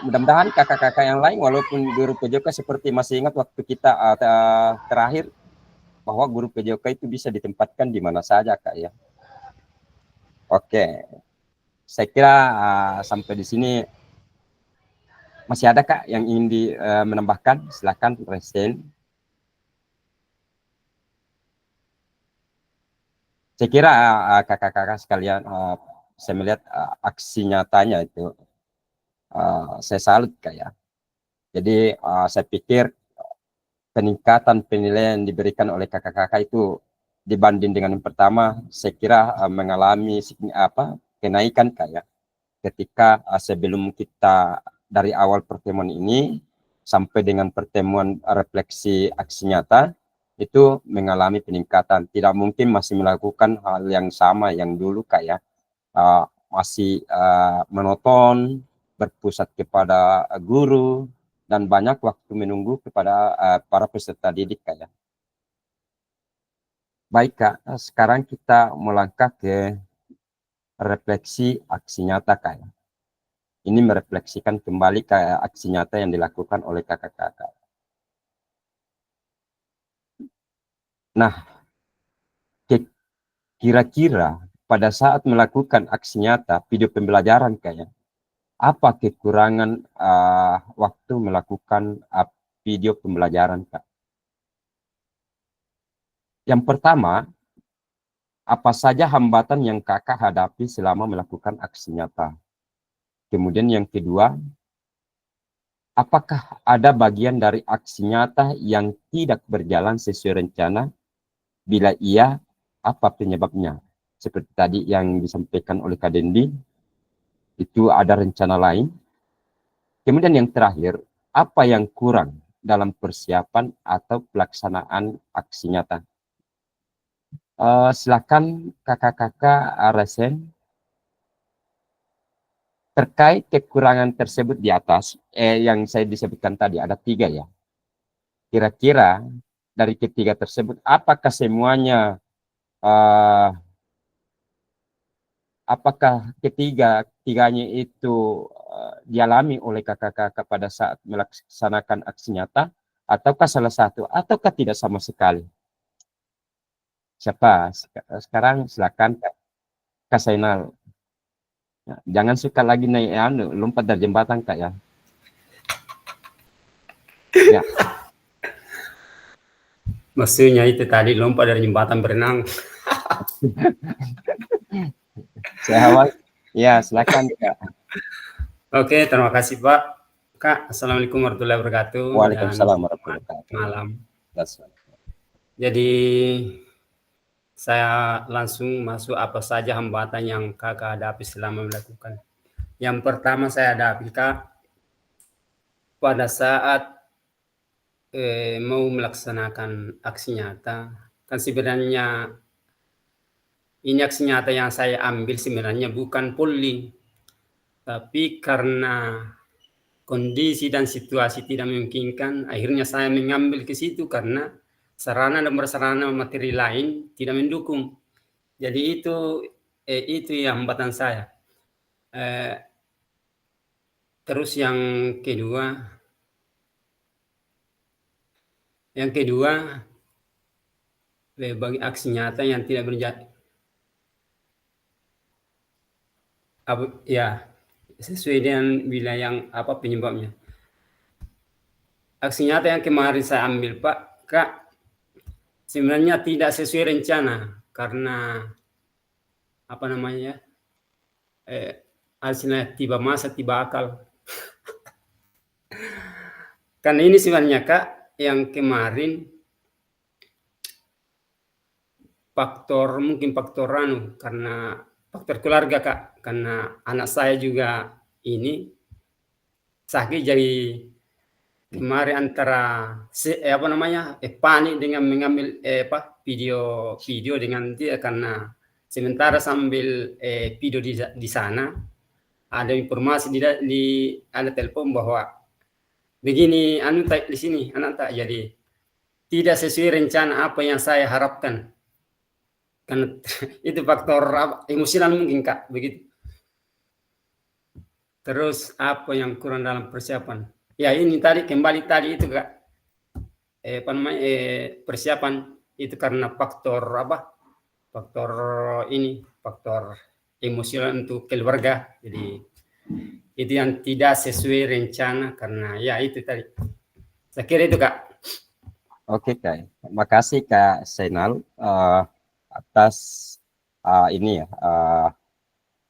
Mudah-mudahan kakak-kakak yang lain walaupun guru PJOK seperti masih ingat waktu kita terakhir bahwa guru PJOK itu bisa ditempatkan di mana saja Kak ya. Oke, saya kira sampai di sini masih ada Kak yang ingin menambahkan, silakan Presiden. Saya kira kakak-kakak sekalian, saya melihat aksi nyatanya itu saya salut Kak ya. Jadi saya pikir peningkatan penilaian yang diberikan oleh kakak-kakak itu dibanding dengan yang pertama, saya kira mengalami kenaikan Kak ya. Ketika sebelum kita dari awal pertemuan ini sampai dengan pertemuan refleksi aksi nyata itu mengalami peningkatan. Tidak mungkin masih melakukan hal yang sama yang dulu Kak ya. Masih monoton, berpusat kepada guru, dan banyak waktu menunggu kepada para peserta didik Kak ya. Baik Kak, sekarang kita melangkah ke refleksi aksi nyata Kak ya. Ini merefleksikan kembali ke aksi nyata yang dilakukan oleh kakak-kakak. Nah, kira-kira pada saat melakukan aksi nyata video pembelajaran Kak ya, apa kekurangan waktu melakukan video pembelajaran Kak? Yang pertama, apa saja hambatan yang kakak hadapi selama melakukan aksi nyata? Kemudian yang kedua, apakah ada bagian dari aksi nyata yang tidak berjalan sesuai rencana? Bila iya, apa penyebabnya? Seperti tadi yang disampaikan oleh Kak Dendi, itu ada rencana lain. Kemudian yang terakhir, apa yang kurang dalam persiapan atau pelaksanaan aksi nyata? Silakan kakak-kakak Resen. Terkait kekurangan tersebut di atas, yang saya disebutkan tadi ada 3 ya. Kira-kira dari ketiga tersebut, apakah semuanya, apakah tiganya itu dialami oleh kakak-kakak pada saat melaksanakan aksi nyata, ataukah salah satu, ataukah tidak sama sekali? Siapa? Sekarang silakan Kak Zainal. Jangan suka lagi naik lompat dari jembatan Kak ya. Ya. Maksudnya itu tadi lompat dari jembatan berenang. Ya, silakan Kak. Oke, terima kasih Pak. Kak, Assalamualaikum warahmatullahi wabarakatuh. Waalaikumsalam warahmatullahi wabarakatuh. Malam. Jadi saya langsung masuk apa saja hambatan yang kakak hadapi selama melakukan. Yang pertama saya hadapi Kak, pada saat mau melaksanakan aksi nyata, kan sebenarnya ini aksi nyata yang saya ambil sebenarnya bukan pulli, tapi karena kondisi dan situasi tidak memungkinkan, akhirnya saya mengambil ke situ karena sarana dan prasarana materi lain tidak mendukung. Jadi itu yang hambatan saya. Terus yang kedua, bagi aksi nyata yang tidak berjalan, ya sesuai dengan wilayah yang penyebabnya. Aksi nyata yang kemarin saya ambil, Pak, Kak, sebenarnya tidak sesuai rencana karena hasilnya tiba masa tiba akal. Karena ini sebenarnya, Kak, yang kemarin mungkin faktor karena faktor keluarga, Kak, karena anak saya juga ini sakit, jadi kemarin antara panik dengan mengambil video dengan dia, karena sementara sambil video di sana ada informasi ada telepon bahwa begini di sini anak jadi tidak sesuai rencana apa yang saya harapkan. Karena itu faktor emosional mungkin, Kak, begitu. Terus apa yang kurang dalam persiapan? Ya ini kembali tadi itu, Kak. Persiapan itu karena faktor faktor emosional untuk keluarga. Jadi itu yang tidak sesuai rencana karena ya itu tadi. Saya kira itu, Kak. Oke, Kak. Terima kasih, Kak Zainal, atas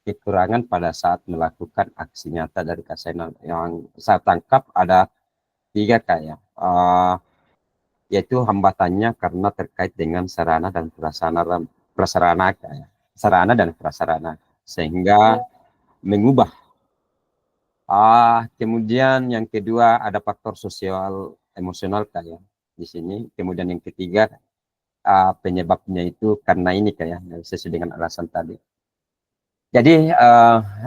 kekurangan pada saat melakukan aksi nyata dari Kak Zainal. Yang saya tangkap ada 3, Kak, ya. Yaitu hambatannya karena terkait dengan sarana dan prasarana, Kak, ya. Sarana dan prasarana, sehingga mengubah. Kemudian yang kedua ada faktor sosial emosional, Kak, ya, di sini. Kemudian yang ketiga penyebabnya itu karena ini, Kak, ya, sesuai dengan alasan tadi. Jadi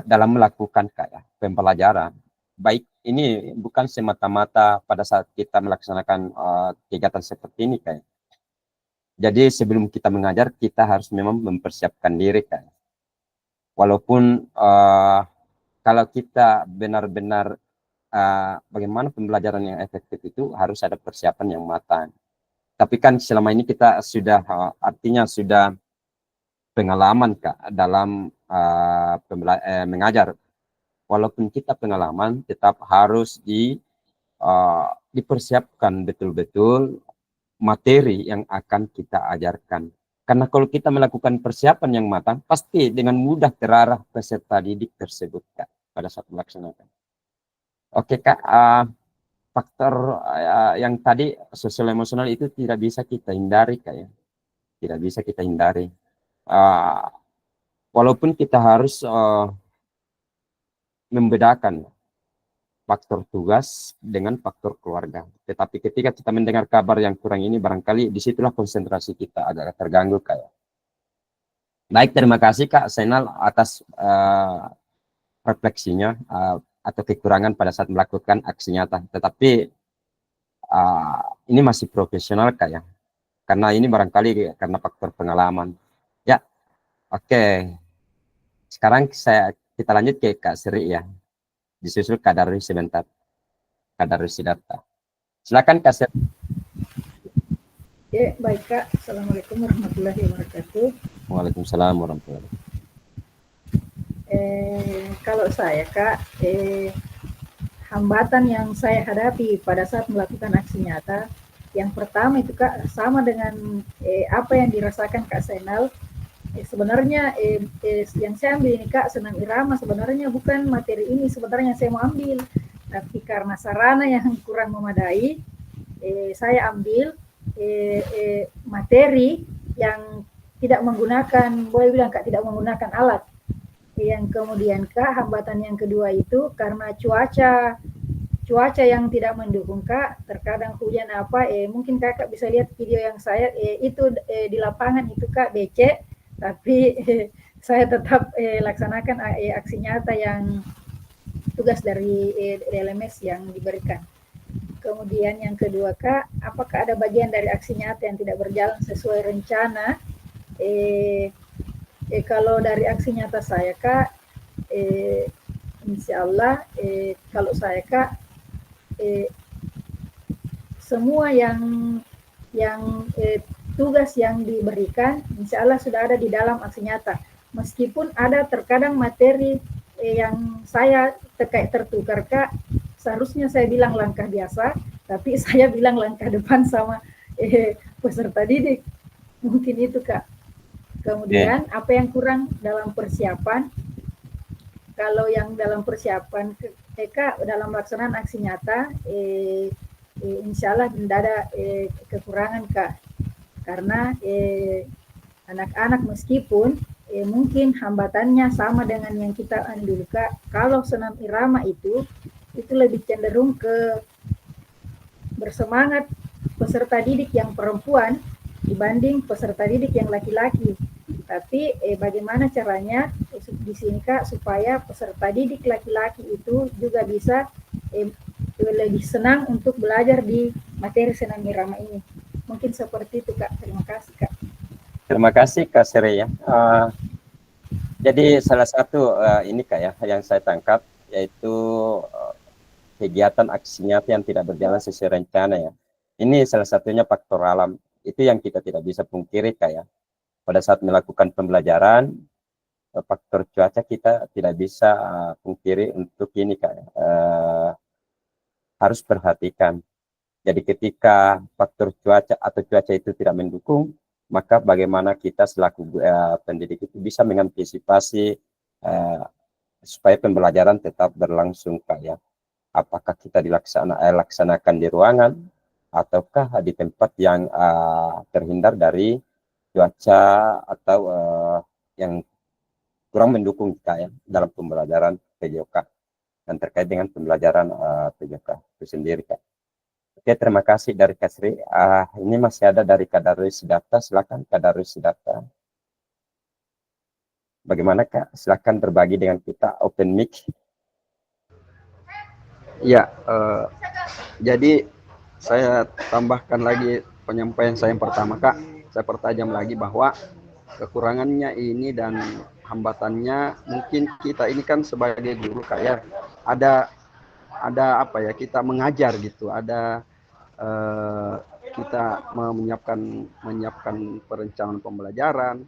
dalam melakukan, Kak, ya, pembelajaran, baik ini bukan semata-mata pada saat kita melaksanakan kegiatan seperti ini, Kak, ya. Jadi sebelum kita mengajar kita harus memang mempersiapkan diri, Kak. Walaupun kalau kita benar-benar bagaimana pembelajaran yang efektif itu harus ada persiapan yang matang. Tapi kan selama ini kita sudah artinya sudah pengalaman, Kak, dalam mengajar. Walaupun kita pengalaman tetap harus dipersiapkan betul-betul materi yang akan kita ajarkan. Karena kalau kita melakukan persiapan yang matang, pasti dengan mudah terarah peserta didik tersebut, Kak, pada saat melaksanakan. Oke, Kak, faktor yang tadi sosial emosional itu tidak bisa kita hindari, Kak, ya. Tidak bisa kita hindari. Walaupun kita harus membedakan faktor tugas dengan faktor keluarga. Tetapi ketika kita mendengar kabar yang kurang ini, barangkali disitulah konsentrasi kita agak terganggu, Kak, ya. Baik, terima kasih, Kak Zainal, atas refleksinya atau kekurangan pada saat melakukan aksi nyata. Tetapi ini masih profesional, Kak, ya. Karena ini barangkali karena faktor pengalaman. Ya, oke. Sekarang kita lanjut ke Kak Sri, ya. Disusul Kak Darwis sebentar. Kak Darwis Sidarta. Silakan, Kak Sri. Ya, baik, Kak. Assalamualaikum warahmatullahi wabarakatuh. Waalaikumsalam warahmatullahi wabarakatuh. Kalau saya, Kak, hambatan yang saya hadapi pada saat melakukan aksi nyata, yang pertama itu, Kak, sama dengan apa yang dirasakan Kak Zainal. Sebenarnya yang saya ambil ini, Kak, senam irama, sebenarnya bukan materi ini sebenarnya saya mau ambil, tapi karena sarana yang kurang memadai, saya ambil materi yang tidak menggunakan, boleh bilang, Kak, tidak menggunakan alat. Yang kemudian, Kak, hambatan yang kedua itu karena cuaca cuaca yang tidak mendukung Kak, terkadang hujan apa, mungkin Kakak bisa lihat video yang saya itu di lapangan itu Kak becek, tapi saya tetap laksanakan aksi nyata yang tugas dari LMS yang diberikan. Kemudian yang kedua Kak, apakah ada bagian dari aksi nyata yang tidak berjalan sesuai rencana? Kalau dari aksi nyata saya Kak, insya Allah kalau saya Kak, semua yang tugas yang diberikan insya Allah sudah ada di dalam aksi nyata. Meskipun ada terkadang materi yang saya tertukar Kak, seharusnya saya bilang langkah biasa, tapi saya bilang langkah depan sama peserta didik. Mungkin itu Kak. Kemudian apa yang kurang dalam persiapan? Kalau yang dalam persiapan Kak, dalam pelaksanaan aksi nyata, insya Allah tidak ada kekurangan Kak. Karena anak-anak meskipun mungkin hambatannya sama dengan yang kita dulu Kak. Kalau senam irama itu lebih cenderung ke bersemangat peserta didik yang perempuan dibanding peserta didik yang laki-laki. Tapi bagaimana caranya di sini Kak supaya peserta didik laki-laki itu juga bisa lebih senang untuk belajar di materi senam irama ini. Mungkin seperti itu Kak. Terima kasih Kak. Terima kasih Kak Sri ya. Jadi salah satu ini Kak ya yang saya tangkap yaitu kegiatan aksi nyata yang tidak berjalan sesuai rencana ya. Ini salah satunya faktor alam. Itu yang kita tidak bisa pungkiri Kak ya. Pada saat melakukan pembelajaran, faktor cuaca kita tidak bisa pungkiri untuk ini Kak ya. Harus perhatikan. Jadi ketika faktor cuaca atau cuaca itu tidak mendukung, maka bagaimana kita selaku pendidik itu bisa mengantisipasi supaya pembelajaran tetap berlangsung Kak ya. Apakah kita laksanakan di ruangan ataukah di tempat yang terhindar dari cuaca atau yang kurang mendukung kita ya dalam pembelajaran PJOK dan terkait dengan pembelajaran PJOK itu sendiri Kak. Oke, terima kasih dari Kak Sri. Ini masih ada dari Kak Darwis Sidarta. Silakan Kak Darwis Sidarta. Bagaimana Kak? Silakan berbagi dengan kita, open mic. Ya, jadi saya tambahkan lagi penyampaian saya yang pertama Kak. Saya pertajam lagi bahwa kekurangannya ini dan hambatannya mungkin kita ini kan sebagai guru Kak ya. Ada apa ya, kita mengajar gitu, ada kita menyiapkan perencanaan pembelajaran,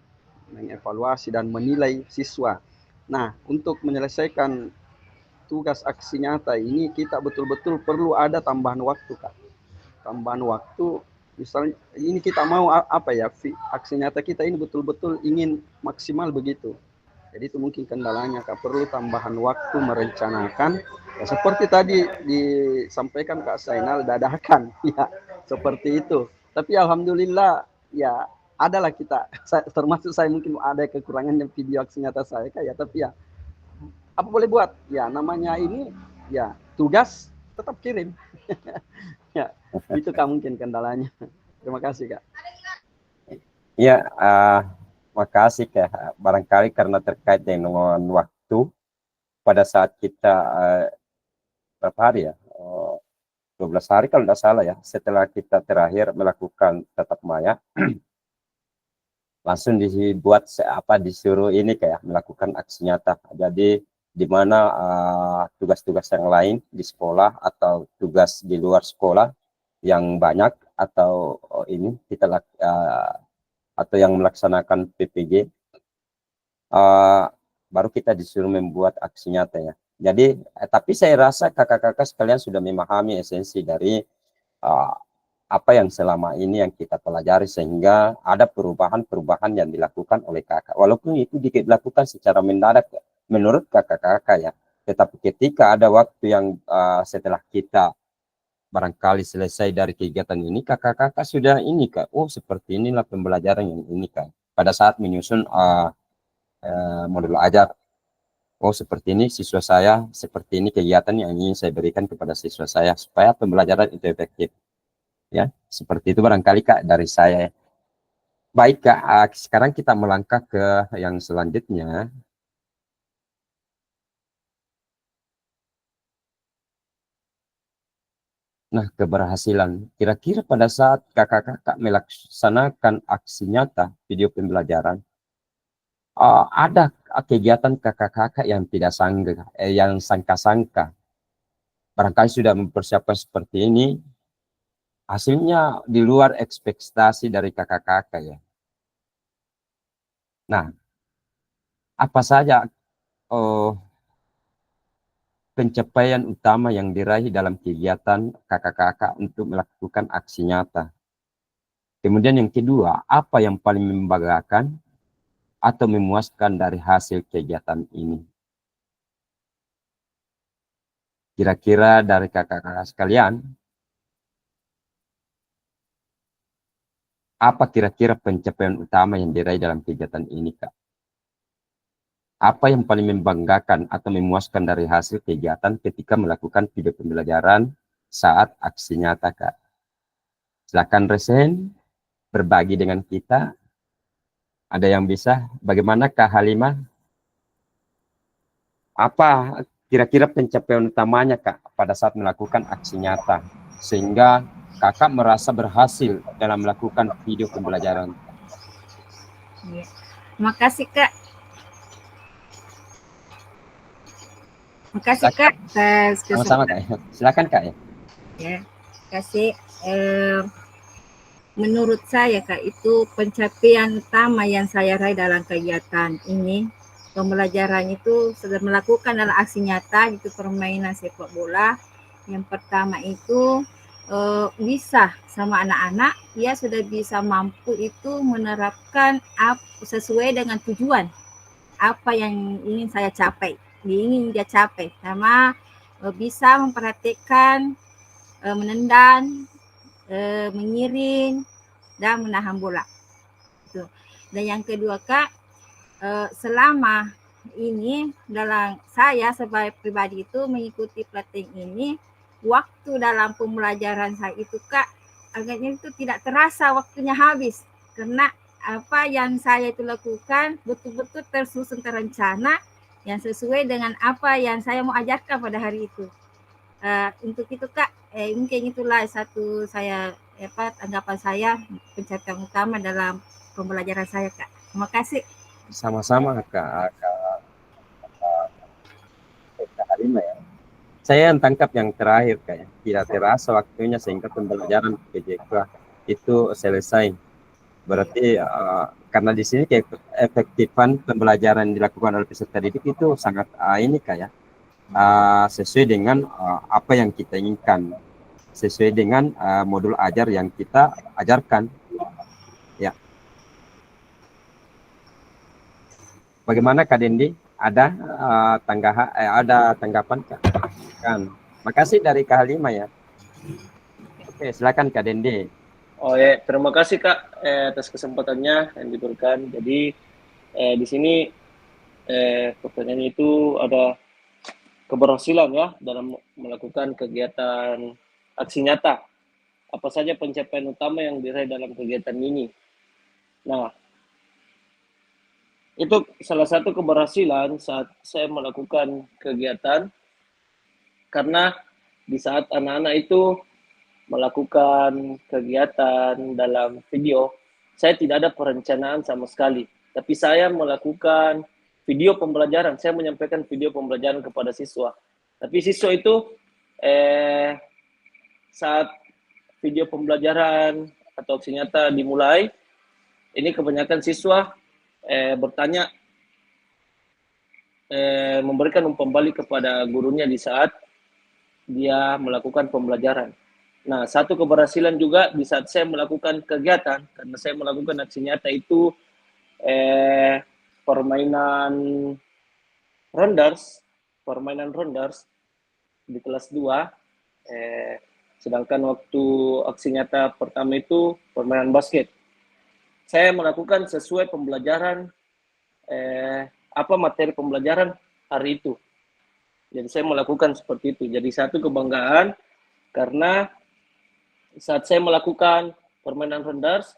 mengevaluasi dan menilai siswa. Nah, untuk menyelesaikan tugas aksi nyata ini kita betul-betul perlu ada tambahan waktu Kak. Tambahan waktu, misalnya ini kita mau apa ya, aksi nyata kita ini betul-betul ingin maksimal begitu. Jadi itu mungkin kendalanya Kak, perlu tambahan waktu merencanakan. Ya, seperti tadi disampaikan Kak Zainal, dadakan ya seperti itu. Tapi alhamdulillah ya adalah kita, termasuk saya mungkin ada kekurangan yang video aksi nyata saya Kak ya, tapi ya apa boleh buat ya, namanya ini ya tugas tetap kirim. Ya itu Kak mungkin kendalanya. Terima kasih Kak. Ya, makasih Kak. Barangkali karena terkait dengan waktu pada saat kita berapa hari ya, 12 hari kalau tidak salah ya, setelah kita terakhir melakukan tatap maya langsung dibuat disuruh ini kayak melakukan aksi nyata. Jadi di mana tugas-tugas yang lain di sekolah atau tugas di luar sekolah yang banyak atau ini kita atau yang melaksanakan PPG baru kita disuruh membuat aksi nyata ya. Jadi tapi saya rasa kakak-kakak sekalian sudah memahami esensi dari apa yang selama ini yang kita pelajari, sehingga ada perubahan-perubahan yang dilakukan oleh kakak. Walaupun itu dilakukan secara mendadak menurut kakak-kakak ya. Tetapi ketika ada waktu yang setelah kita barangkali selesai dari kegiatan ini, kakak-kakak sudah ini Kak, oh seperti inilah pembelajaran yang ini Kak. Pada saat menyusun modul ajar. oh seperti ini siswa saya, seperti ini kegiatan yang ingin saya berikan kepada siswa saya supaya pembelajaran itu efektif. Ya, seperti itu barangkali Kak dari saya. Baik Kak, sekarang kita melangkah ke yang selanjutnya. Nah, keberhasilan. Kira-kira pada saat kakak-kakak melaksanakan aksi nyata video pembelajaran, ada kegiatan kakak-kakak yang tidak sangka, yang sangka-sangka. Barangkali sudah mempersiapkan seperti ini, hasilnya di luar ekspektasi dari kakak-kakak ya. Nah, apa saja pencapaian utama yang diraih dalam kegiatan kakak-kakak untuk melakukan aksi nyata? Kemudian yang kedua, apa yang paling membanggakan atau memuaskan dari hasil kegiatan ini? Kira-kira dari kakak-kakak sekalian, apa kira-kira pencapaian utama yang diraih dalam kegiatan ini, Kak? Apa yang paling membanggakan atau memuaskan dari hasil kegiatan ketika melakukan video pembelajaran saat aksi nyata, Kak? Silakan resen, berbagi dengan kita. Ada yang bisa? Bagaimana Kak Halimah? Apa kira-kira pencapaian utamanya Kak pada saat melakukan aksi nyata sehingga Kakak merasa berhasil dalam melakukan video pembelajaran? Ya. Terima kasih Kak. Terima kasih Kak atas Sama-sama Kak. Silakan Kak ya. Ya, kasih. Menurut saya Kak, itu pencapaian utama yang saya raih dalam kegiatan ini. Pembelajaran itu sudah melakukan dalam aksi nyata, itu permainan sepak bola. Yang pertama itu bisa sama anak-anak, dia sudah bisa mampu itu menerapkan sesuai dengan tujuan apa yang ingin saya capai, ingin dia capai, sama bisa memperhatikan, menendang, mengiring dan menahan bola. Itu. Dan yang kedua Kak, selama ini dalam saya sebagai pribadi itu mengikuti pelatihan ini, waktu dalam pembelajaran saya itu Kak, agaknya itu tidak terasa waktunya habis karena apa yang saya itu lakukan betul-betul tersusun terencana yang sesuai dengan apa yang saya mau ajarkan pada hari itu. Untuk itu Kak, mungkin itulah satu saya tanggapan saya pencapaian utama dalam pembelajaran saya Kak. Terima kasih. Sama-sama Kak Halimah ya. Saya yang tangkap yang terakhir Kak, tidak terasa waktunya sehingga pembelajaran PJK itu selesai. Berarti karena di sini efektifan pembelajaran yang dilakukan oleh peserta didik itu sangat ini Kak ya. Sesuai dengan apa yang kita inginkan, sesuai dengan modul ajar yang kita ajarkan ya. Bagaimana Kak Dendi, ada ada tanggapan Kak? Kan makasih dari Kak Halimah ya. Oke, silakan Kak Dendi. Oh ya, terima kasih Kak atas kesempatannya yang diberikan. Jadi di sini pertanyaan itu ada keberhasilan ya dalam melakukan kegiatan aksi nyata. Apa saja pencapaian utama yang diraih dalam kegiatan ini? Nah, itu salah satu keberhasilan saat saya melakukan kegiatan karena di saat anak-anak itu melakukan kegiatan dalam video, saya tidak ada perencanaan sama sekali. Tapi saya melakukan video pembelajaran, saya menyampaikan video pembelajaran kepada siswa. Tapi siswa itu saat video pembelajaran atau aksi nyata dimulai, ini kebanyakan siswa bertanya, memberikan umpan balik kepada gurunya di saat dia melakukan pembelajaran. Nah, satu keberhasilan juga di saat saya melakukan kegiatan, karena saya melakukan aksi nyata itu permainan rounders di kelas 2, sedangkan waktu aksi nyata pertama itu permainan basket. Saya melakukan sesuai pembelajaran, apa materi pembelajaran hari itu. Jadi saya melakukan seperti itu. Jadi satu kebanggaan karena saat saya melakukan permainan renders,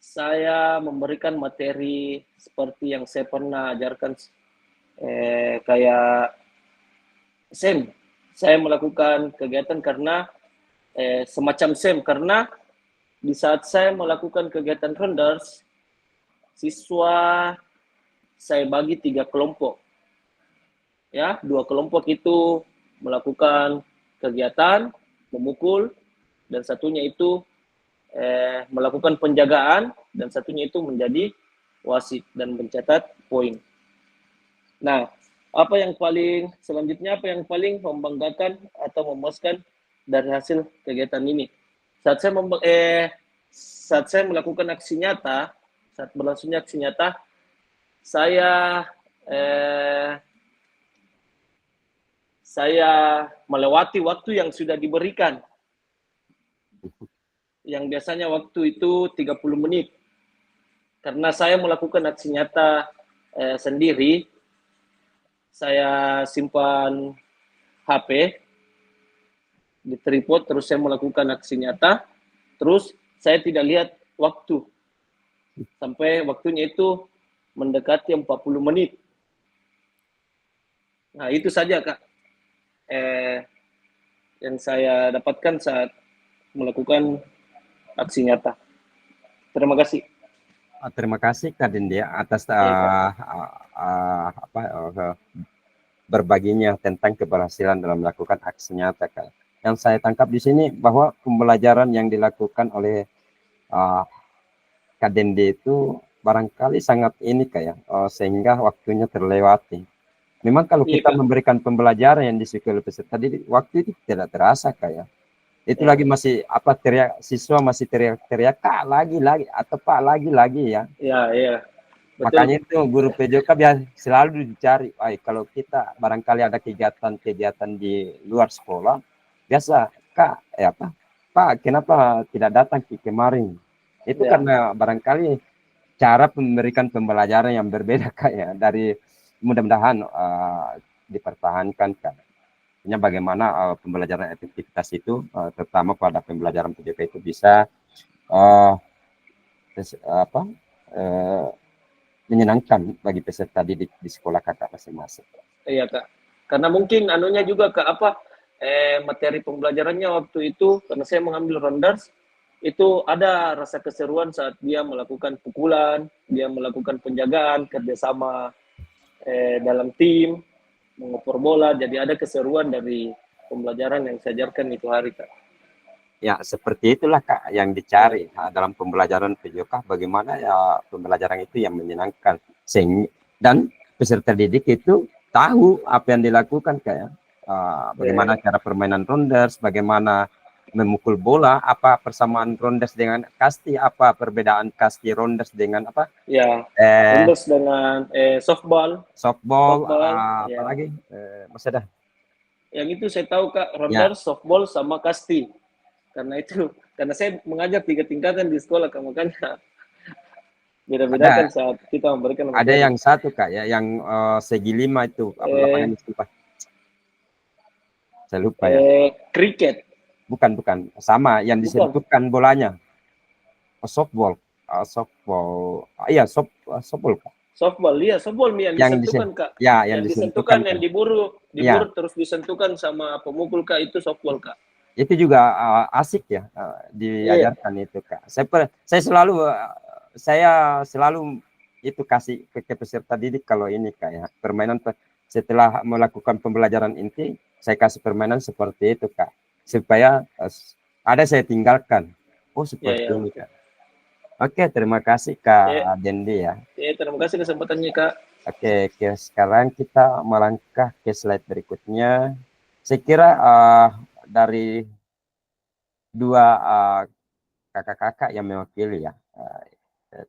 saya memberikan materi seperti yang saya pernah ajarkan, kayak SEM. Saya melakukan kegiatan karena semacam SEM, karena di saat saya melakukan kegiatan renders, siswa saya bagi 3 kelompok. Ya, 2 kelompok itu melakukan kegiatan memukul, dan satunya itu melakukan penjagaan, dan satunya itu menjadi wasit dan mencatat poin. Nah, selanjutnya apa yang paling membanggakan atau memuaskan dari hasil kegiatan ini? Saat saya melakukan aksi nyata, saat berlangsungnya aksi nyata, saya melewati waktu yang sudah diberikan. Yang biasanya waktu itu 30 menit. Karena saya melakukan aksi nyata sendiri, saya simpan HP di tripod, terus saya melakukan aksi nyata, terus saya tidak lihat waktu. Sampai waktunya itu mendekati 40 menit. Nah, itu saja, Kak, yang saya dapatkan saat melakukan aksi nyata. Terima kasih. Terima kasih Kak Dendi atas berbaginya tentang keberhasilan dalam melakukan aksi nyata, Kak. Yang saya tangkap di sini bahwa pembelajaran yang dilakukan oleh Kak Dendi itu barangkali sangat ini kayak sehingga waktunya terlewati. Memang kalau kita memberikan pembelajaran yang disukai oleh peserta didik, waktu itu tidak terasa kayak. Itu lagi masih siswa masih teriak-teriak Kak lagi atau Pak lagi ya. Iya. Betul. Makanya itu guru PJK biasa selalu dicari. Kalau kita barangkali ada kegiatan di luar sekolah, biasa Kak Pak kenapa tidak datang kemarin? Itu karena barangkali cara memberikan pembelajaran yang berbeda Kak ya, dari mudah-mudahan dipertahankan Kak. Bagaimana pembelajaran efektivitas itu terutama pada pembelajaran PJK itu bisa menyenangkan bagi peserta didik di sekolah Kakak masing-masing. Iya Kak, karena mungkin anunya juga Kak materi pembelajarannya waktu itu, karena saya mengambil renders, itu ada rasa keseruan saat dia melakukan pukulan, dia melakukan penjagaan, kerjasama dalam tim, mengoper bola, jadi ada keseruan dari pembelajaran yang saya ajarkan itu hari Kak. Ya, seperti itulah Kak yang dicari dalam pembelajaran PJK, bagaimana ya pembelajaran itu yang menyenangkan. Dan peserta didik itu tahu apa yang dilakukan Kak ya. Bagaimana cara permainan ronders, bagaimana memukul bola, apa persamaan ronders dengan kasti, apa perbedaan kasti ronders dengan apa? Ya, ronders dengan softball, apalagi masih ada. Yang itu saya tahu Kak, ronders, softball sama kasti. Karena saya mengajar 3 tingkatan di sekolah Kak, makanya beda-beda kan saat kita memberikan. Ada yang satu Kak ya, yang segi 5 itu apa lapangan itu Pak? Saya lupa ya. Kriket. Bukan, sama yang disentuhkan bolanya. Softball. Iya, softball Kak. Softball, iya, softball yang disentuhkan Kak. Ya, yang disentuhkan, yang diburu terus disentuhkan sama pemukul Kak, itu softball Kak. Itu juga asik ya diajarkan itu Kak. Saya selalu itu kasih ke peserta didik kalau ini Kak ya, permainan setelah melakukan pembelajaran inti, saya kasih permainan seperti itu Kak, supaya ada saya tinggalkan. Seperti ini Kak. Oke, terima kasih Kak Dendi ya. Terima kasih kesempatannya Kak. Oke, sekarang kita melangkah ke slide berikutnya. Saya kira dari 2 kakak-kakak yang mewakili ya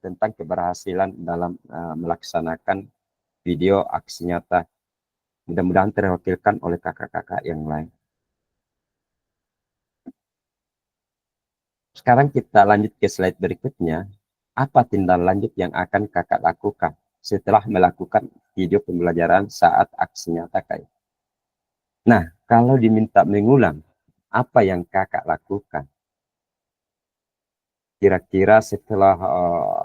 tentang keberhasilan dalam melaksanakan video aksi nyata, mudah-mudahan terwakilkan oleh kakak-kakak yang lain. Sekarang kita lanjut ke slide berikutnya. Apa tindak lanjut yang akan kakak lakukan setelah melakukan video pembelajaran saat aksi nyata kayak. Nah, kalau diminta mengulang, apa yang kakak lakukan? Kira-kira setelah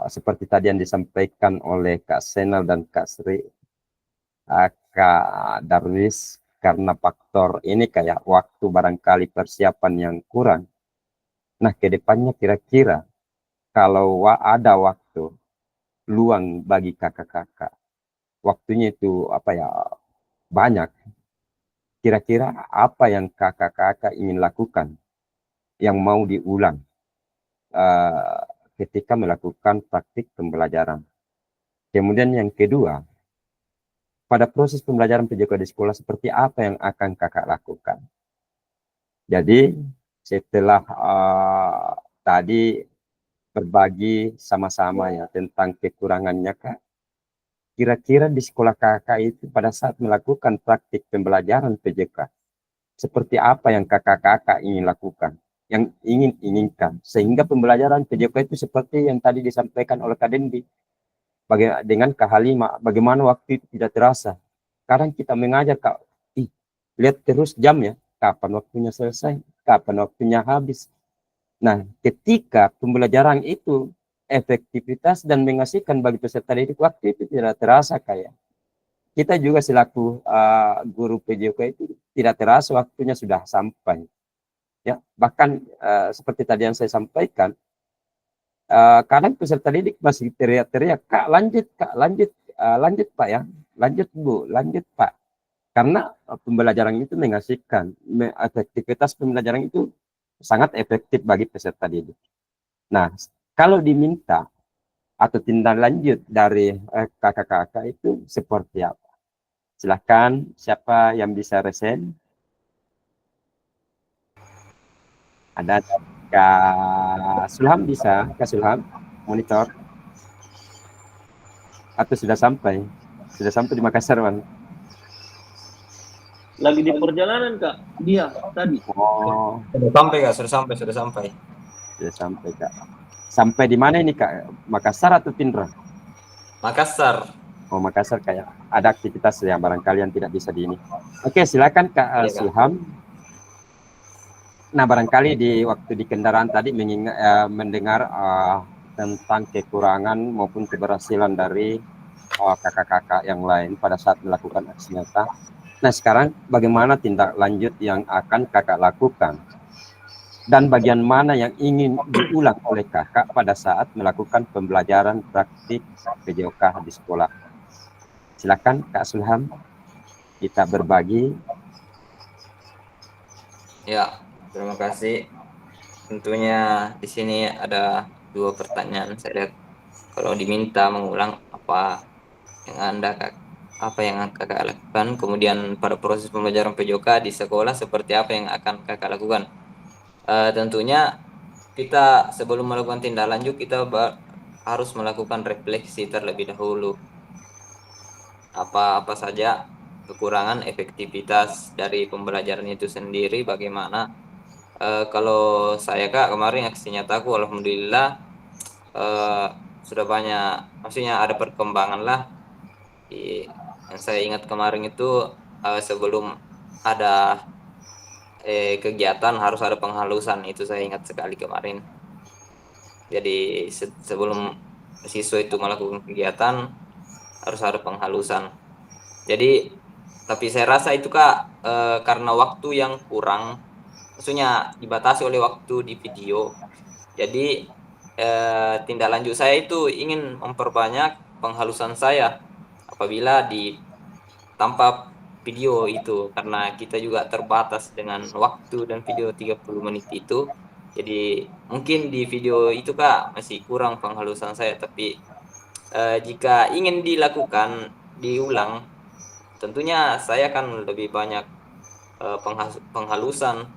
seperti tadi yang disampaikan oleh Kak Senal dan Kak Sri, Kak Darwis, karena faktor ini kayak waktu barangkali persiapan yang kurang. Nah, ke depannya kira-kira kalau ada waktu luang bagi kakak-kakak, waktunya itu apa ya, banyak. Kira-kira apa yang kakak-kakak ingin lakukan yang mau diulang ketika melakukan praktik pembelajaran. Kemudian yang kedua, pada proses pembelajaran PJK di sekolah seperti apa yang akan kakak lakukan? Jadi setelah tadi berbagi sama-sama ya tentang kekurangannya kak, kira-kira di sekolah kakak itu pada saat melakukan praktik pembelajaran PJK, seperti apa yang kakak-kakak ingin lakukan, yang inginkan, sehingga pembelajaran PJK itu seperti yang tadi disampaikan oleh Kak Dendi, dengan Kak Halimah, bagaimana waktu itu tidak terasa. Kadang kita mengajar Kak, lihat terus jam ya, kapan waktunya selesai, kapan waktunya habis. Nah, ketika pembelajaran itu efektivitas dan mengasihkan bagi peserta didik, waktu itu tidak terasa kayak. Kita juga selaku guru PJK itu tidak terasa waktunya sudah sampai. Ya, bahkan seperti tadi yang saya sampaikan, kadang peserta didik masih teriak-teriak, Kak lanjut, lanjut Pak ya, lanjut Bu, lanjut Pak. Karena pembelajaran itu mengasihkan, efektivitas pembelajaran itu sangat efektif bagi peserta didik. Nah, kalau diminta atau tindak lanjut dari kakak-kakak itu seperti apa? Silahkan, siapa yang bisa resen? Ada Kak Sulham bisa? Kak Sulham, monitor? Atau sudah sampai? Sudah sampai di Makassar, Bang? Lagi di perjalanan Kak, dia tadi. Oh, Sudah sampai Kak, sudah sampai. sudah sampai Kak. Sampai di mana ini Kak? Makassar atau Pindrang? Makassar. Oh, Makassar kayak ada aktivitas yang barangkali yang tidak bisa di ini. Oke, silakan Kak Iya, Kak. Sulham. Nah, barangkali di waktu di kendaraan tadi mendengar tentang kekurangan maupun keberhasilan dari kakak-kakak yang lain pada saat melakukan aksi nyata. Nah, sekarang bagaimana tindak lanjut yang akan kakak lakukan? Dan bagian mana yang ingin diulang oleh kakak pada saat melakukan pembelajaran praktik PJOK di sekolah? Silakan Kak Sulham, kita berbagi. Ya, terima kasih. Tentunya di sini ada 2 pertanyaan. Saya lihat kalau diminta mengulang apa yang kakak lakukan, kemudian pada proses pembelajaran PJOK di sekolah seperti apa yang akan kakak lakukan. Tentunya kita sebelum melakukan tindak lanjut kita harus melakukan refleksi terlebih dahulu. Apa saja kekurangan efektivitas dari pembelajaran itu sendiri, bagaimana. Kalau saya Kak, kemarin aksi nyataku alhamdulillah sudah banyak, maksudnya ada perkembangan lah. Yang saya ingat kemarin itu sebelum ada kegiatan harus ada penghalusan, itu saya ingat sekali kemarin. Jadi sebelum siswa itu melakukan kegiatan harus ada penghalusan. Jadi tapi saya rasa itu Kak karena waktu yang kurang, maksudnya dibatasi oleh waktu di video. Jadi tindak lanjut saya itu ingin memperbanyak penghalusan saya apabila tanpa video itu, karena kita juga terbatas dengan waktu dan video 30 menit itu. Jadi mungkin di video itu Kak masih kurang penghalusan saya, tapi jika ingin diulang, tentunya saya akan lebih banyak penghalusan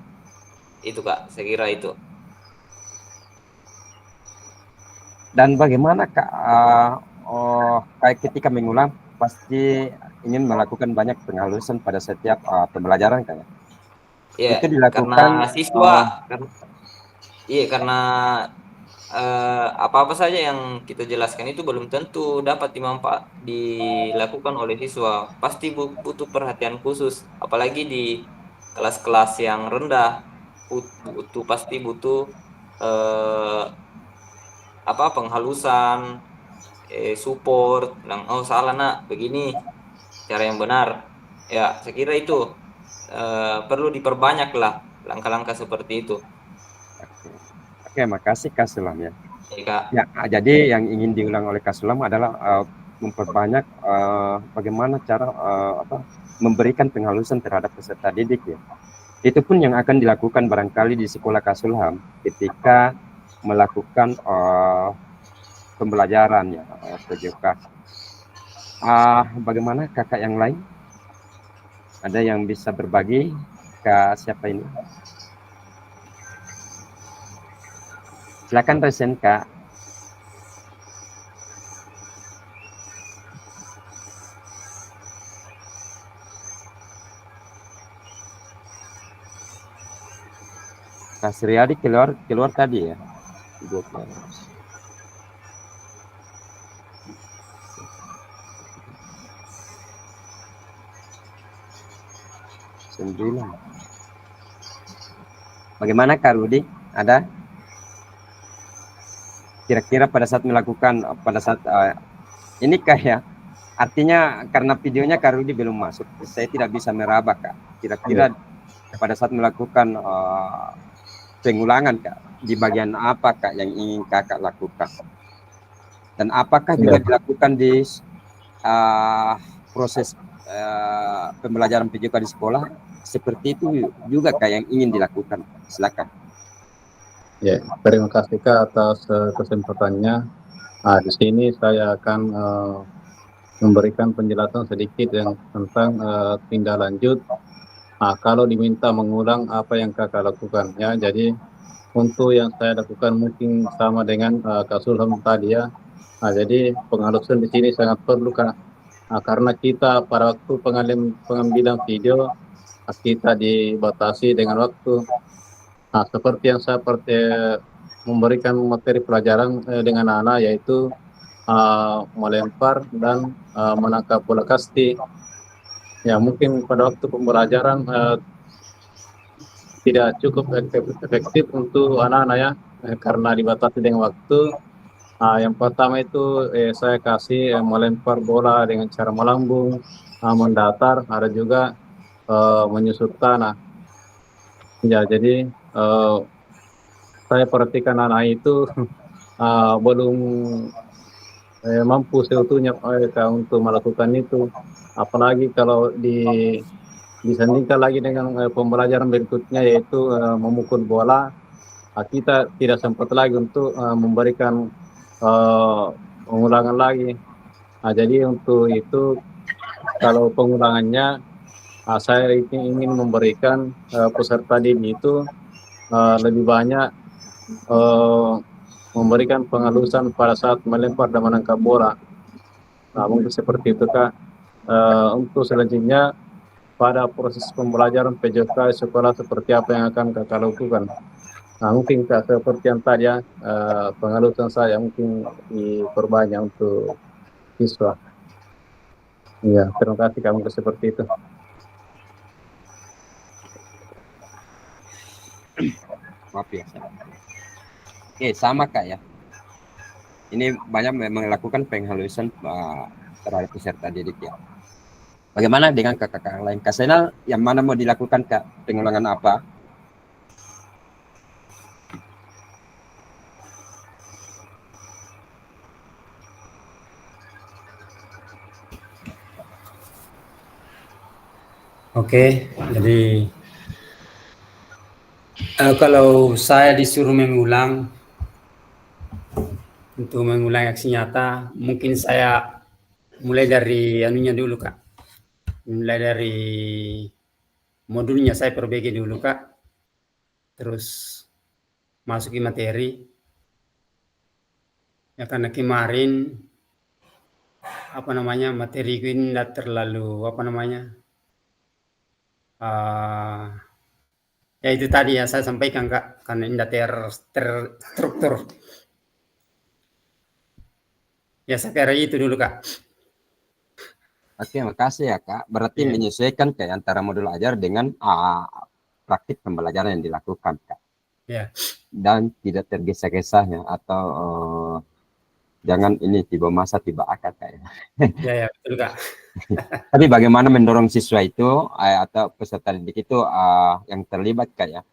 itu Kak, saya kira itu. Dan bagaimana Kak, kayak ketika mengulang pasti ingin melakukan banyak penghalusan pada setiap pembelajaran Kak? Iya, itu dilakukan karena siswa, karena apa-apa saja yang kita jelaskan itu belum tentu dapat dilakukan oleh siswa. Pasti butuh perhatian khusus, apalagi di kelas-kelas yang rendah. Pasti butuh eh, penghalusan, support, bilang oh salah nak, begini cara yang benar. Ya, saya kira itu perlu diperbanyak lah langkah-langkah seperti itu. Oke, makasih Kak Sulam ya. Ya, Kak. Ya, jadi yang ingin diulang oleh Kak Sulam adalah memperbanyak bagaimana cara memberikan penghalusan terhadap peserta didik ya. Itu pun yang akan dilakukan barangkali di sekolah Kak Sulam ketika melakukan pembelajaran ya PJK. Bagaimana kakak yang lain? Ada yang bisa berbagi ke siapa ini? Silakan resen Kak. Kak Suryadi keluar tadi ya. 12. Bagaimana Kak Rudi? Ada? Kira-kira pada saat melakukan ini kayak artinya karena videonya Kak Rudi belum masuk, saya tidak bisa meraba Kak. Kira-kira pada saat melakukan pengulangan Kak, di bagian apa Kak yang ingin Kakak lakukan? Dan apakah juga dilakukan di proses pembelajaran PJK di sekolah seperti itu juga Kak yang ingin dilakukan? Silakan. Ya, terima kasih Kak atas kesempatannya. Di sini saya akan memberikan penjelasan sedikit yang tentang tindak lanjut. Kalau diminta mengulang apa yang Kakak lakukan ya. Jadi untuk yang saya lakukan mungkin sama dengan Kak Sulham tadi ya. Jadi penghalusan di sini sangat perlu Kak. Karena kita pada waktu pengambilan video kita dibatasi dengan waktu. Seperti yang saya memberikan materi pelajaran dengan anak yaitu melempar dan menangkap bola kasti. Ya mungkin pada waktu pembelajaran tidak cukup efektif untuk anak-anak ya karena dibatasi dengan waktu. Yang pertama itu saya kasih melempar bola dengan cara melambung, mendatar, ada juga menyusut tanah. Ya jadi saya perhatikan anak itu belum mampu seutuhnya untuk melakukan itu, apalagi kalau disandingkan lagi dengan pembelajaran berikutnya yaitu memukul bola. Kita tidak sempat lagi untuk memberikan pengulangan lagi. Jadi untuk itu kalau pengulangannya saya ingin memberikan peserta didik itu lebih banyak memberikan penghalusan pada saat melempar dan menangkap bola. Mungkin seperti itu Kak. Untuk selanjutnya pada proses pembelajaran PJK sekolah seperti apa yang akan Kakak lakukan? Mungkin Kak seperti yang tadi ya, penghalusan saya mungkin diperbanyak untuk siswa. Ya, terima kasih Kak, mungkin seperti itu. Maaf ya. Oke, sama Kak ya. Ini banyak melakukan penghalusan terhadap peserta didik ya. Bagaimana dengan kakak-kakak lain? Kak Senal, yang mana mau dilakukan Kak? Pengulangan apa? Oke, jadi kalau saya disuruh mengulang aksi nyata, mungkin saya mulai dari anunya dulu Kak. Mulai dari modulnya saya perbaiki dulu Kak. Terus masuki materi. Ya karena kemarin materi ini tidak terlalu ya itu tadi ya saya sampaikan Kak, karena tidak terstruktur. Ya, saya kira itu dulu, Kak. Oke, makasih ya Kak. Berarti Iya. menyesuaikan kayak antara modul ajar dengan praktik pembelajaran yang dilakukan Kak. Ya. Dan tidak tergesa-gesa ya, atau jangan ini tiba masa tiba akad Kak ya. Ya, ya, betul, Kak. Tapi bagaimana mendorong siswa itu atau peserta didik itu yang terlibat Kak ya.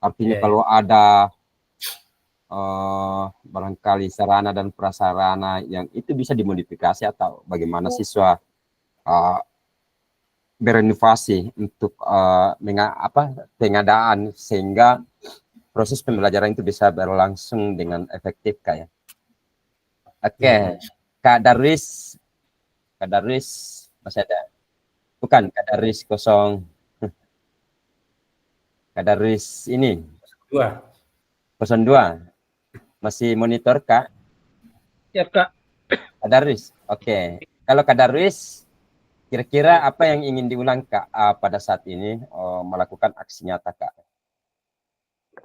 Artinya Ya, kalau ada barangkali sarana dan prasarana yang itu bisa dimodifikasi atau bagaimana siswa berinovasi untuk pengadaan sehingga proses pembelajaran itu bisa berlangsung dengan efektif Kak ya. Oke, Kak Darwis masih ada? Bukan, Kak Darwis kosong. Kak Darwis ini 02. Masih monitor Kak? Ya Kak. Kak Darwis, oke. Kalau Kak Darwis, kira-kira apa yang ingin diulang Kak pada saat ini melakukan aksi nyata Kak?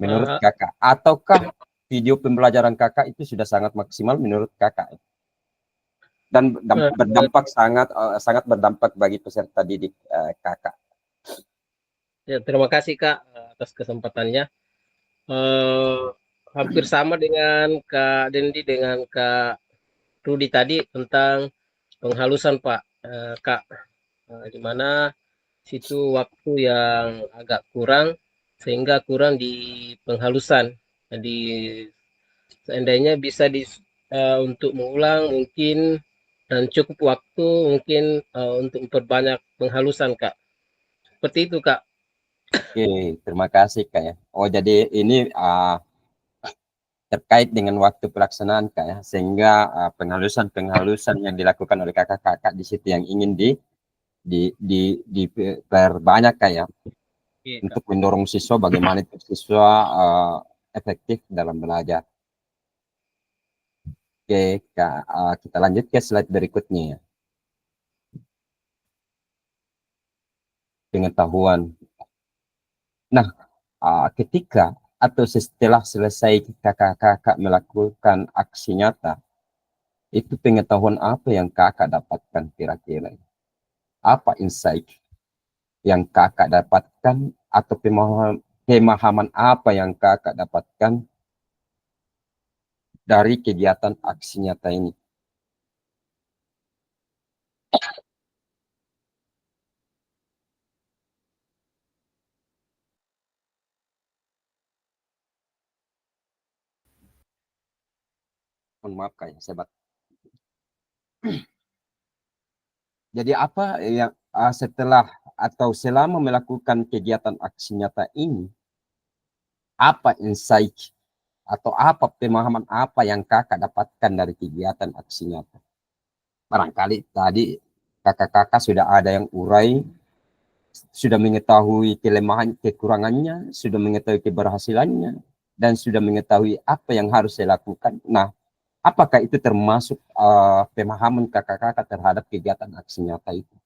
Menurut Kakak, ataukah video pembelajaran Kakak itu sudah sangat maksimal menurut Kakak? Dan berdampak sangat berdampak bagi peserta didik Kakak. Ya, terima kasih Kak atas kesempatannya. Hampir sama dengan Kak Dendi dengan Kak Rudi tadi tentang penghalusan Pak Kak, di mana situ waktu yang agak kurang sehingga kurang di penghalusan. Jadi seandainya bisa untuk mengulang mungkin dan cukup waktu mungkin untuk memperbanyak penghalusan Kak. Seperti itu Kak. Oke, terima kasih Kak ya. Oh jadi ini terkait dengan waktu pelaksanaan Kak ya, sehingga penghalusan yang dilakukan oleh kakak-kakak di situ yang ingin diperbanyak Kak ya, untuk mendorong siswa bagaimana itu siswa efektif dalam belajar. Oke Kak, kita lanjut ke slide berikutnya ya. Pengetahuan. Nah, ketika atau setelah selesai kakak-kakak melakukan aksi nyata, itu pengetahuan apa yang kakak dapatkan kira-kira? Apa insight yang kakak dapatkan atau pemahaman apa yang kakak dapatkan dari kegiatan aksi nyata ini? Mohon maaf Kak, sebat. Jadi apa yang setelah atau selama melakukan kegiatan aksi nyata ini, apa insight atau apa pemahaman apa yang kakak dapatkan dari kegiatan aksi nyata? Barangkali tadi kakak-kakak sudah ada yang urai, sudah mengetahui kelemahan kekurangannya, sudah mengetahui keberhasilannya, dan sudah mengetahui apa yang harus saya lakukan. Nah, apakah itu termasuk pemahaman kakak-kakak terhadap kegiatan aksi nyata itu?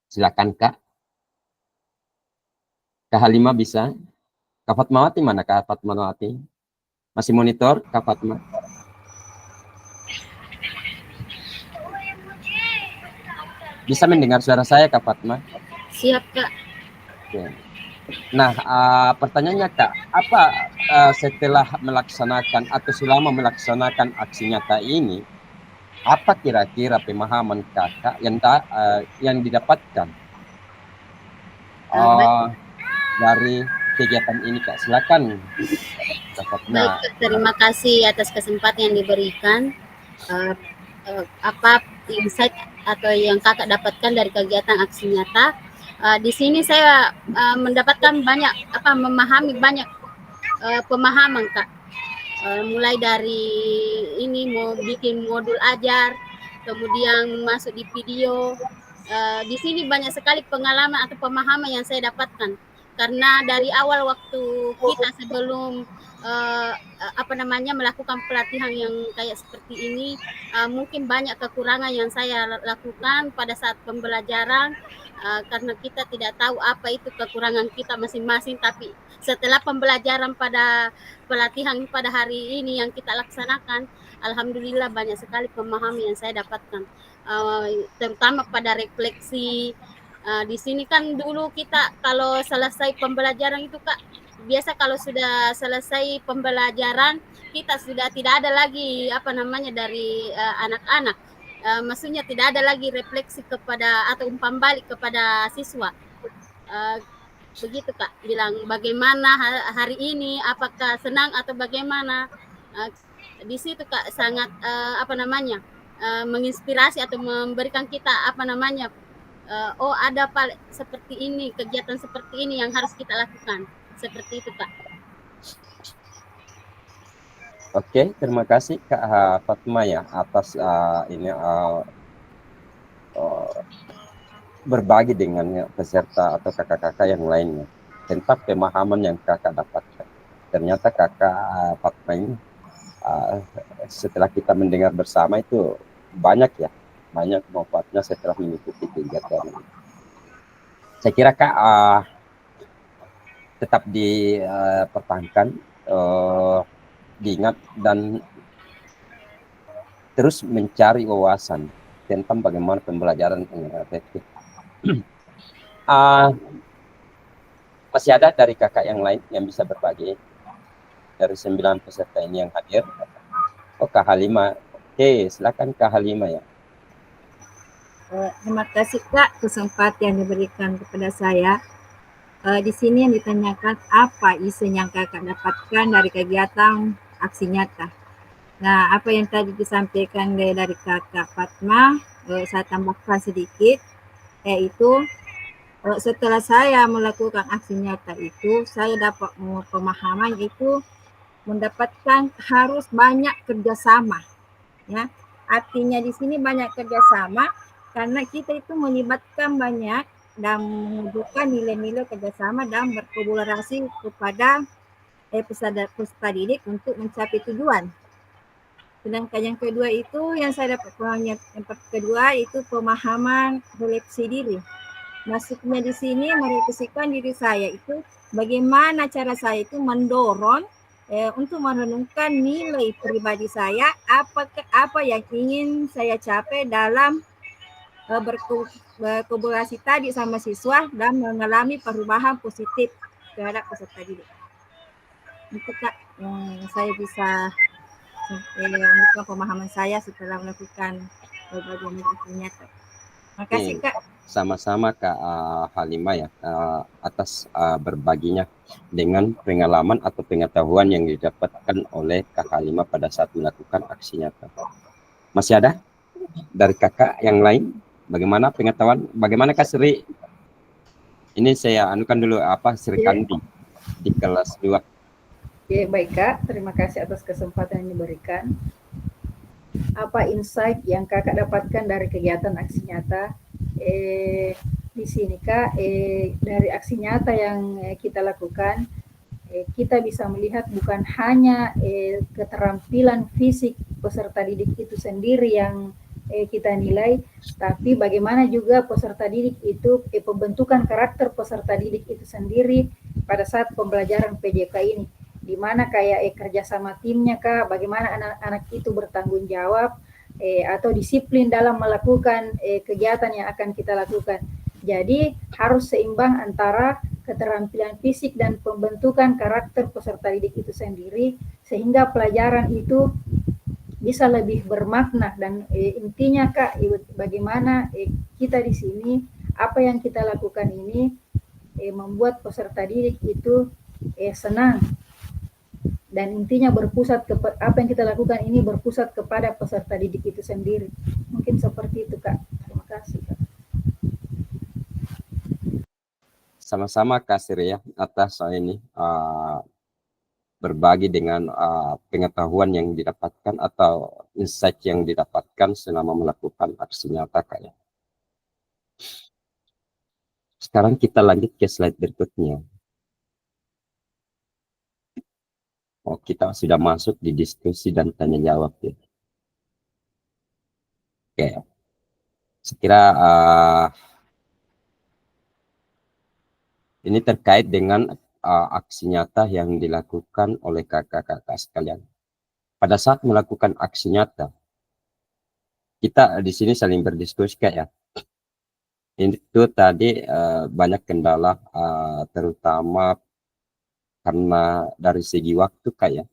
Silakan Kak. Kak Halimah bisa? Kak Fatmawati mana Kak Fatmawati? Masih monitor Kak Fatmah? Bisa mendengar suara saya Kak Fatmah? Siap Kak. Oke. Nah, pertanyaannya Kak, apa setelah melaksanakan atau selama melaksanakan aksi nyata ini, apa kira-kira pemahaman kakak yang didapatkan dari kegiatan ini Kak? Silakan. Baik, terima kasih atas kesempatan yang diberikan. Apa insight atau yang kakak dapatkan dari kegiatan aksi nyata? Di sini saya mendapatkan memahami banyak pemahaman Kak. Mulai dari ini mau bikin modul ajar, kemudian masuk di video. Di sini banyak sekali pengalaman atau pemahaman yang saya dapatkan. Karena dari awal waktu kita sebelum melakukan pelatihan yang kayak seperti ini, mungkin banyak kekurangan yang saya lakukan pada saat pembelajaran. karena kita tidak tahu apa itu kekurangan kita masing-masing, tapi setelah pembelajaran pada pelatihan pada hari ini yang kita laksanakan, alhamdulillah banyak sekali pemahaman yang saya dapatkan, terutama pada refleksi. Di sini kan dulu kita kalau selesai pembelajaran itu Kak, biasa kalau sudah selesai pembelajaran kita sudah tidak ada lagi apa namanya dari anak-anak. Maksudnya tidak ada lagi refleksi kepada atau umpan balik kepada siswa. Begitu Kak, bilang bagaimana hari ini, apakah senang atau bagaimana. Di situ Kak sangat apa namanya menginspirasi atau memberikan kita apa namanya oh ada seperti ini, kegiatan seperti ini yang harus kita lakukan. Seperti itu Kak. Oke, terima kasih Kak Fatma ya atas ini berbagi dengan peserta atau kakak-kakak yang lainnya tentang pemahaman yang kakak dapatkan. Ternyata kakak Fatma ini setelah kita mendengar bersama itu banyak manfaatnya setelah mengikuti kegiatan ini. Saya kira Kak tetap dipertahankan, diingat dan terus mencari wawasan tentang bagaimana pembelajaran yang efektif. Masih ada dari kakak yang lain yang bisa berbagi dari 9 peserta ini yang hadir? Oh, Kak Halima. Oke, silakan Kak Halima ya. Terima kasih Kak kesempatan yang diberikan kepada saya. Di sini yang ditanyakan apa isu yang kakak dapatkan dari kegiatan aksi nyata. Nah, apa yang tadi disampaikan dari kakak Fatma, saya tambahkan sedikit, yaitu setelah saya melakukan aksi nyata itu, saya dapat pemahaman itu mendapatkan harus banyak kerjasama, ya. Artinya di sini banyak kerjasama karena kita itu melibatkan banyak dan menunjukkan nilai-nilai kerjasama dan berkolaborasi kepada peserta didik untuk mencapai tujuan. Sedangkan yang kedua itu yang saya dapat yang kedua itu pemahaman refleksi diri. Maksudnya di sini merefleksikan diri saya itu bagaimana cara saya itu mendorong untuk merenungkan nilai pribadi saya, apa yang ingin saya capai dalam berkolaborasi tadi sama siswa dan mengalami perubahan positif terhadap peserta didik. Itu Kak saya bisa membuka pemahaman saya setelah melakukan berbagai aksi nyata. Terima kasih Kak. Sama-sama Kak Halima ya atas berbaginya dengan pengalaman atau pengetahuan yang didapatkan oleh Kak Halima pada saat melakukan aksi nyata. Masih ada dari kakak yang lain? Bagaimana pengetahuan? Bagaimana Kak Sri? Ini saya anukan dulu Sri Kandi di kelas 2. Oke, baik Kak. Terima kasih atas kesempatan yang diberikan. Apa insight yang kakak dapatkan dari kegiatan aksi nyata? Di sini Kak, dari aksi nyata yang kita lakukan, kita bisa melihat bukan hanya keterampilan fisik peserta didik itu sendiri yang kita nilai, tapi bagaimana juga peserta didik itu pembentukan karakter peserta didik itu sendiri pada saat pembelajaran PJK ini, di mana kayak kerjasama timnya Kak, bagaimana anak-anak itu bertanggung jawab atau disiplin dalam melakukan kegiatan yang akan kita lakukan. Jadi harus seimbang antara keterampilan fisik dan pembentukan karakter peserta didik itu sendiri, sehingga pelajaran itu bisa lebih bermakna. Dan intinya Kak, bagaimana kita di sini, apa yang kita lakukan ini membuat peserta didik itu senang. Dan intinya berpusat apa yang kita lakukan ini berpusat kepada peserta didik itu sendiri. Mungkin seperti itu Kak. Terima kasih Kak. Sama-sama Kak Sri ya atas ini berbagi dengan pengetahuan yang didapatkan atau insight yang didapatkan selama melakukan aksi nyata Kak ya. Sekarang kita lanjut ke slide berikutnya. Oh, kita sudah masuk di diskusi dan tanya jawab ya. Oke. Sekira Ini terkait dengan aksi nyata yang dilakukan oleh kakak-kakak sekalian. Pada saat melakukan aksi nyata, kita di sini saling berdiskusi Kak ya. Itu tadi banyak kendala terutama karena dari segi waktu Kak ya.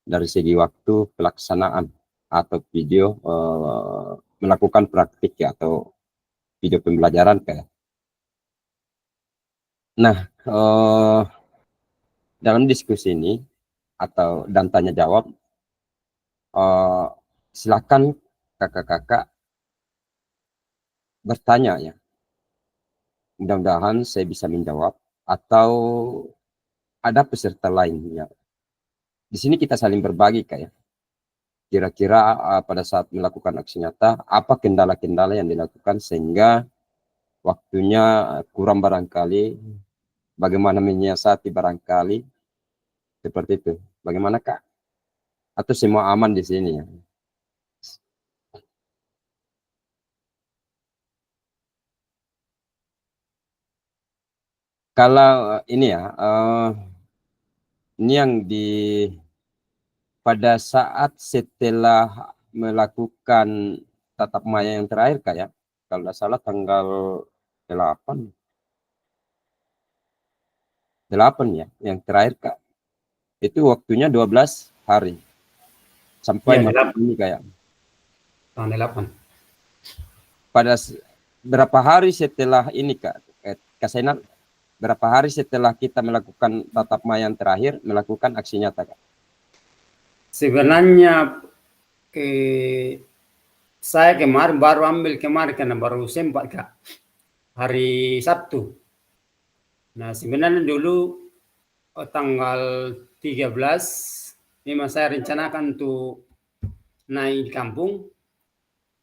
Dari segi waktu pelaksanaan atau video melakukan praktik ya, atau video pembelajaran Kak ya. Nah, dalam diskusi ini dan tanya jawab, silakan kakak-kakak bertanya ya. Mudah-mudahan saya bisa menjawab atau ada peserta lain ya. Di sini kita saling berbagi Kak ya. Kira-kira pada saat melakukan aksi nyata apa kendala-kendala yang dilakukan sehingga waktunya kurang barangkali, bagaimana menyiasati barangkali, seperti itu. Bagaimana Kak? Atau semua aman di sini ya? Kalau ini ya, ini yang pada saat setelah melakukan tatap maya yang terakhir Kak ya, kalau tidak salah tanggal 8 ya, yang terakhir Kak. Itu waktunya 12 hari. Sampai Ya, malam ini kayak. Tanggal 8. Pada berapa hari setelah ini Kak? Kak Zainal, berapa hari setelah kita melakukan tatap maya yang terakhir, melakukan aksi nyata Kak? Sebenarnya saya kemarin baru ambil karena baru sempat Kak. Hari Sabtu. Nah, sebenarnya dulu tanggal 13 memang saya rencanakan untuk naik di kampung.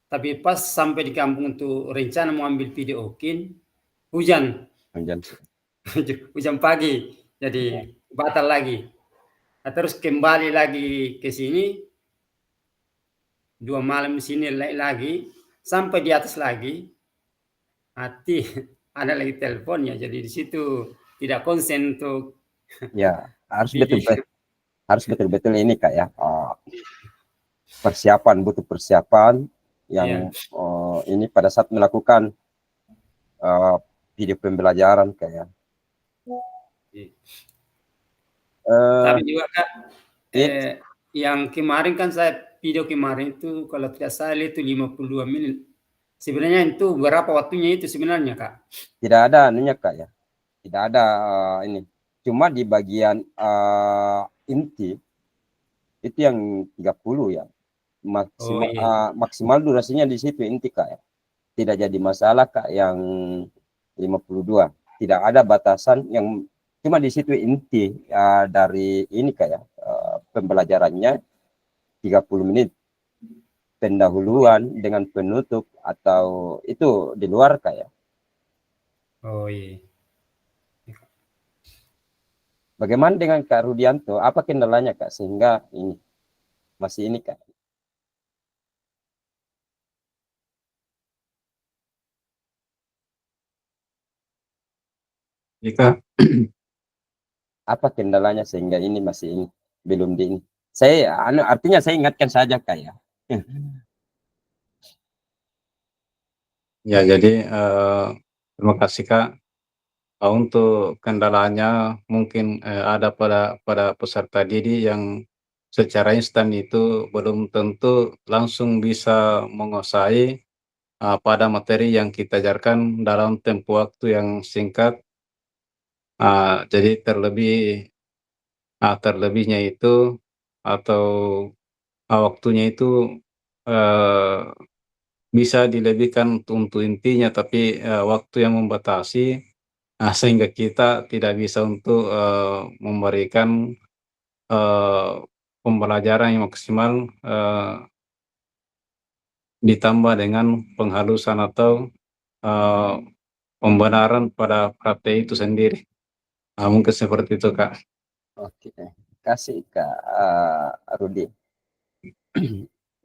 Tapi pas sampai di kampung untuk rencana mau ambil video Okin, hujan. Hujan pagi. Jadi batal lagi. Nah, terus kembali lagi ke sini. 2 malam di sini lagi, sampai di atas lagi, hati ada lagi teleponnya, jadi di situ tidak konsen untuk ya harus betul-betul ini Kak ya, butuh persiapan yang ini pada saat melakukan video pembelajaran Kak ya. Tapi juga Kak, yang kemarin kan saya video kemarin itu kalau tidak salah itu 52 menit. Sebenarnya itu berapa waktunya itu sebenarnya Kak? Tidak ada anunya Kak ya. Tidak ada ini. Cuma di bagian inti itu yang 30 ya. Maksimal durasinya di situ inti Kak ya. Tidak jadi masalah Kak yang 52. Tidak ada batasan, yang cuma di situ inti dari ini Kak ya. Pembelajarannya 30 menit. Pendahuluan dengan penutup atau itu di luar Kak ya. Oh iya. Bagaimana dengan Kak Rudianto? Apa kendalanya Kak sehingga ini masih ini Kak? Jika apa kendalanya sehingga ini masih ini belum di ini? Saya artinya saya ingatkan saja Kak ya. ya jadi terima kasih Kak. Untuk kendalanya mungkin ada pada peserta didik yang secara instan itu belum tentu langsung bisa menguasai pada materi yang kita ajarkan dalam tempo waktu yang singkat. Jadi terlebihnya itu atau waktunya itu bisa dilebihkan untuk intinya, tapi waktu yang membatasi sehingga kita tidak bisa untuk memberikan pembelajaran yang maksimal, ditambah dengan penghalusan atau pembenaran pada praktek itu sendiri. Mungkin seperti itu Kak. Oke, kasih Kak Rudi.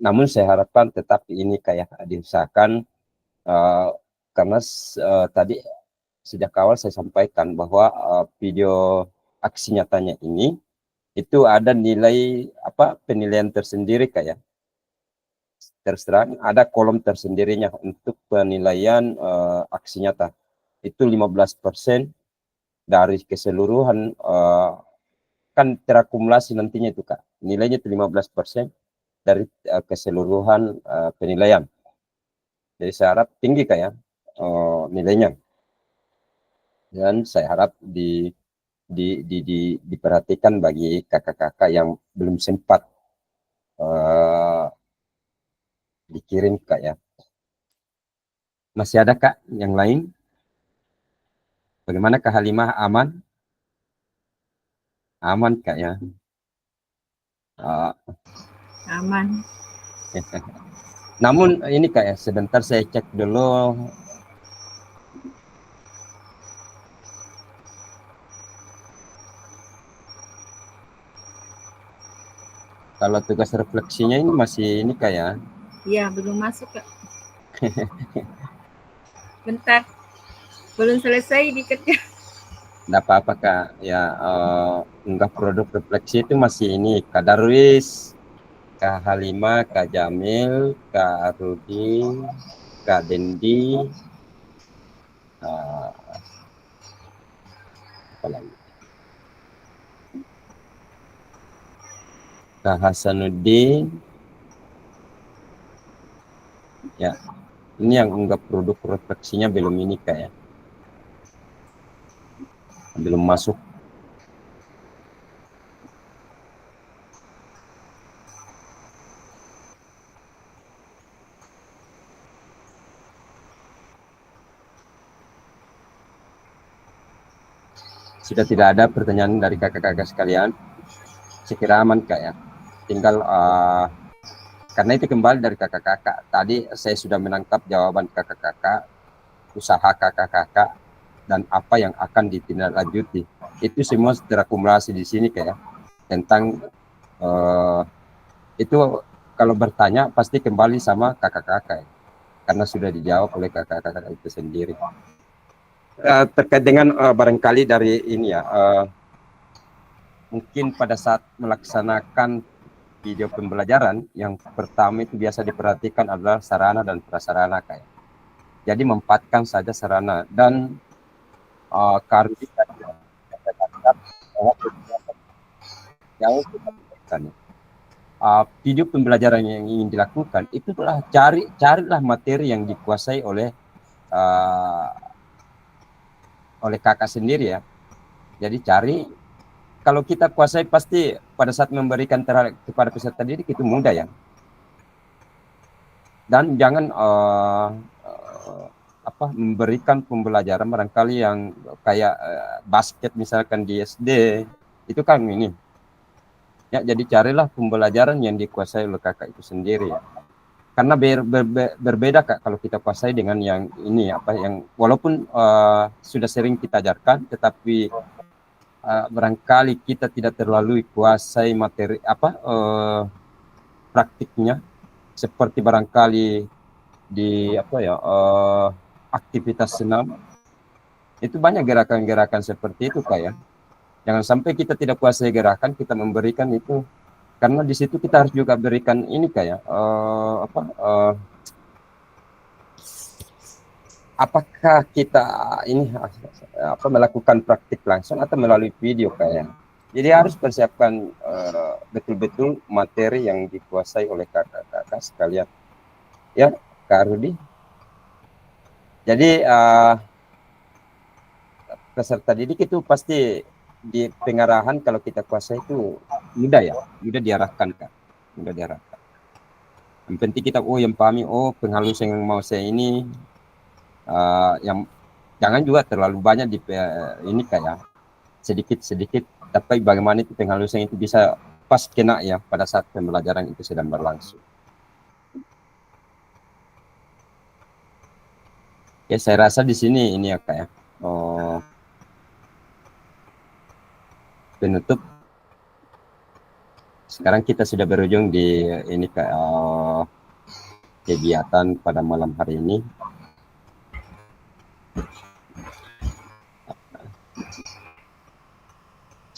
Namun saya harapkan tetap ini kayak diusahakan karena tadi sejak awal saya sampaikan bahwa video aksi nyatanya ini itu ada nilai penilaian tersendiri Kak ya. Terus terang ada kolom tersendirinya untuk penilaian aksi nyata. Itu 15% dari keseluruhan kan terakumulasi nantinya itu Kak. Nilainya itu 15% dari keseluruhan penilaian. Jadi saya harap tinggi Kak ya nilainya. Dan saya harap diperhatikan bagi kakak-kakak yang belum sempat dikirim Kak ya. Masih ada Kak yang lain? Bagaimana Kak Halimah, aman? Aman Kak ya. Aman. Namun ini Kak ya, sebentar saya cek dulu. Kalau tugas refleksinya ini masih ini Kak ya. Iya, belum masuk Kak. Bentar. Belum selesai dikerja. Enggak apa-apa Kak. Ya unggah produk refleksi itu masih ini Kak Darwis, Kak Halimah, Kak Jamil, Kak Rudi, Kak Dendi, apa lagi? Kak Hasanuddin. Ya, ini yang unggah produk refleksinya belum ini Kak ya. Belum masuk. Sudah tidak ada pertanyaan dari kakak-kakak sekalian. Sekira aman Kak ya. Tinggal karena itu kembali dari kakak-kakak. Tadi saya sudah menangkap jawaban kakak-kakak, usaha kakak-kakak, dan apa yang akan ditindaklanjuti. Itu semua terakumulasi di sini Kak ya. Tentang itu kalau bertanya pasti kembali sama kakak-kakak ya. Karena sudah dijawab oleh kakak-kakak itu sendiri. Terkait dengan barangkali dari ini ya, mungkin pada saat melaksanakan video pembelajaran yang pertama itu biasa diperhatikan adalah sarana dan prasarana Kak ya. Jadi memanfaatkan saja sarana dan video pembelajaran yang ingin dilakukan itulah carilah materi yang dikuasai oleh kakak sendiri ya. Jadi cari, kalau kita kuasai pasti pada saat memberikan kepada peserta didik itu mudah ya. Dan jangan memberikan pembelajaran barangkali yang kayak basket misalkan di SD itu kan ini. Ya, jadi carilah pembelajaran yang dikuasai oleh kakak itu sendiri ya. Karena berbeda Kak kalau kita kuasai dengan yang ini yang walaupun sudah sering kita ajarkan, tetapi barangkali kita tidak terlalu kuasai materi praktiknya, seperti barangkali di aktivitas senam itu banyak gerakan-gerakan seperti itu Kak ya. Jangan sampai kita tidak kuasai gerakan kita memberikan itu, karena di situ kita harus juga berikan ini kayak apakah kita ini melakukan praktik langsung atau melalui video kayak. Jadi harus persiapkan betul-betul materi yang dikuasai oleh kakak-kakak sekalian ya Kak Rudi. Jadi peserta didik itu pasti di pengarahan kalau kita kuasai itu mudah ya, mudah diarahkan Kak, mudah diarahkan. Yang penting kita yang pahami penghalus yang mau saya ini yang jangan juga terlalu banyak di ini kayak sedikit-sedikit, tapi bagaimana itu penghalusan itu bisa pas kena ya pada saat pembelajaran itu sedang berlangsung. Ya saya rasa di sini ini ya Kak ya. Penutup. Sekarang kita sudah berujung di ini kegiatan pada malam hari ini.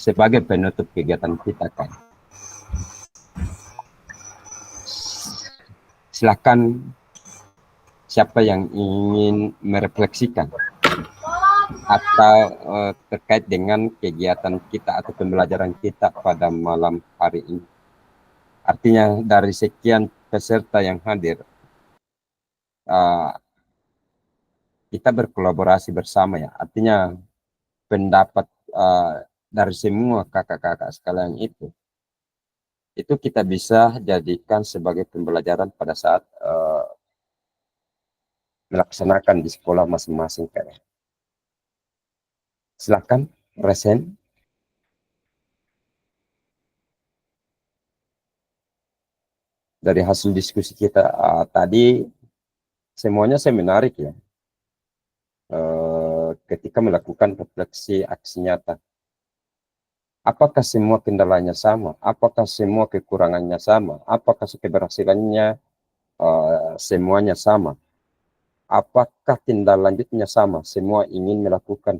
sebagai penutup kegiatan kita, Kak. Silakan siapa yang ingin merefleksikan atau terkait dengan kegiatan kita atau pembelajaran kita pada malam hari ini. Artinya dari sekian peserta yang hadir, kita berkolaborasi bersama ya. Artinya pendapat dari semua kakak-kakak sekalian itu kita bisa jadikan sebagai pembelajaran pada saat melaksanakan di sekolah masing-masing, Kak. Silakan present. Dari hasil diskusi kita tadi, semuanya saya menarik ya. Ketika melakukan refleksi aksi nyata, apakah semua kendalanya sama? Apakah semua kekurangannya sama? Apakah keberhasilannya semuanya sama? Apakah tindak lanjutnya sama? Semua ingin melakukan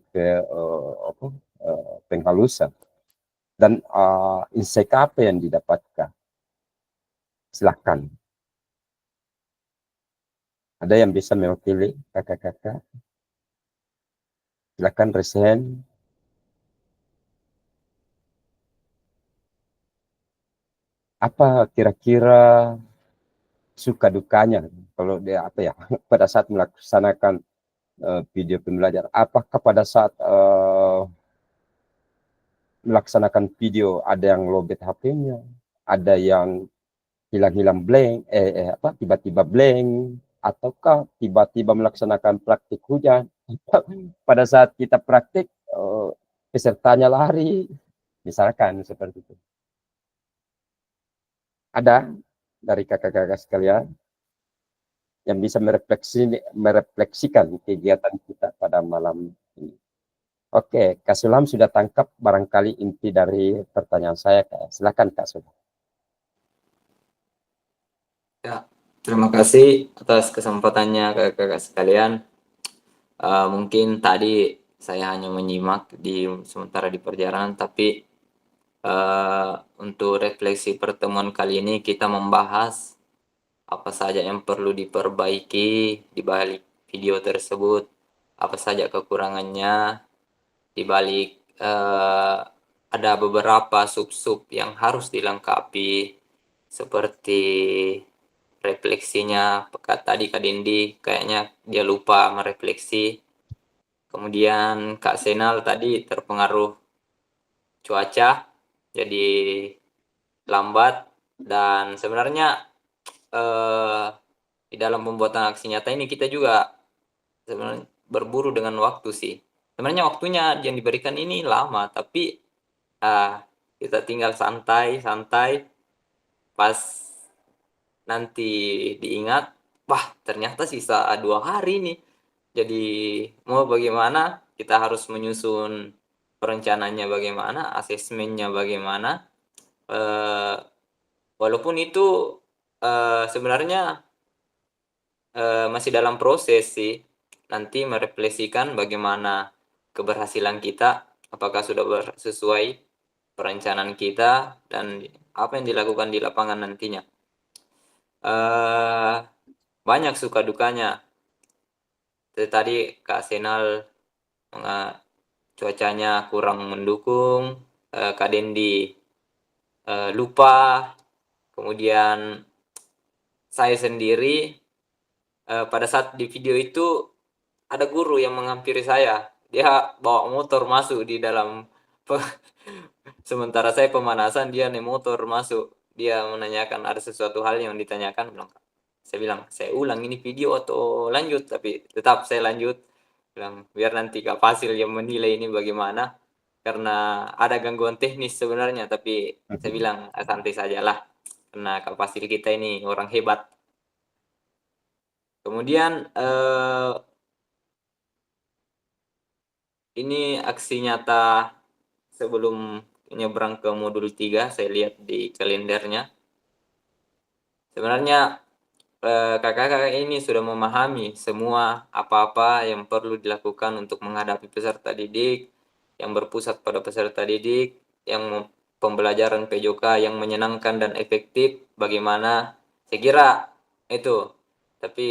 penghalusan. Dan insight apa yang didapatkan? Silahkan. Ada yang bisa mewakili kakak-kakak? Silahkan resen. Apa kira-kira suka dukanya kalau dia apa ya pada saat melaksanakan video pembelajaran? Apakah pada saat melaksanakan video ada yang lowbat HP-nya, ada yang hilang-hilang blank, tiba-tiba blank, ataukah tiba-tiba melaksanakan praktik hujan? Pada saat kita praktik pesertanya lari, misalkan seperti itu. Ada dari kakak-kakak sekalian yang bisa merefleksikan kegiatan kita pada malam ini. Oke, Kak Sulam sudah tangkap barangkali inti dari pertanyaan saya, Kak. Silakan Kak Sulam. Ya, terima kasih atas kesempatannya kakak-kakak sekalian. Mungkin tadi saya hanya menyimak sementara di perjalanan, tapi untuk refleksi pertemuan kali ini kita membahas apa saja yang perlu diperbaiki di balik video tersebut, apa saja kekurangannya, di balik ada beberapa sub-sub yang harus dilengkapi, seperti refleksinya. Tadi Kak Dendi kayaknya dia lupa merefleksi. Kemudian Kak Senal tadi terpengaruh cuaca, jadi lambat. Dan sebenarnya di dalam pembuatan aksi nyata ini kita juga sebenarnya berburu dengan waktu sih. Sebenarnya waktunya yang diberikan ini lama, tapi kita tinggal santai-santai. Pas nanti diingat, wah ternyata sisa 2 hari nih. Jadi mau bagaimana, kita harus menyusun perencanaannya bagaimana, asesmennya bagaimana. Walaupun itu sebenarnya masih dalam proses sih. Nanti merefleksikan bagaimana keberhasilan kita, apakah sudah sesuai perencanaan kita, dan apa yang dilakukan di lapangan nantinya. Banyak suka dukanya. Tadi Kak Senal cuacanya kurang mendukung, Kak Dendi lupa, kemudian saya sendiri pada saat di video itu ada guru yang menghampiri saya. Dia bawa motor masuk di dalam sementara saya pemanasan, dia naik motor masuk. Dia menanyakan ada sesuatu hal yang ditanyakan. Saya bilang, saya ulang ini video atau lanjut, tapi tetap saya lanjut. Bilang, biar nanti Kak Fasil yang menilai ini bagaimana. Karena ada gangguan teknis sebenarnya, tapi saya bilang santai sajalah. Karena Kak Fasil kita ini orang hebat. Kemudian ini aksi nyata sebelum menyeberang ke modul 3, saya lihat di kalendernya. Sebenarnya kakak-kakak ini sudah memahami semua apa-apa yang perlu dilakukan untuk menghadapi peserta didik, yang berpusat pada peserta didik, yang pembelajaran PJOK yang menyenangkan dan efektif, bagaimana saya kira itu. Tapi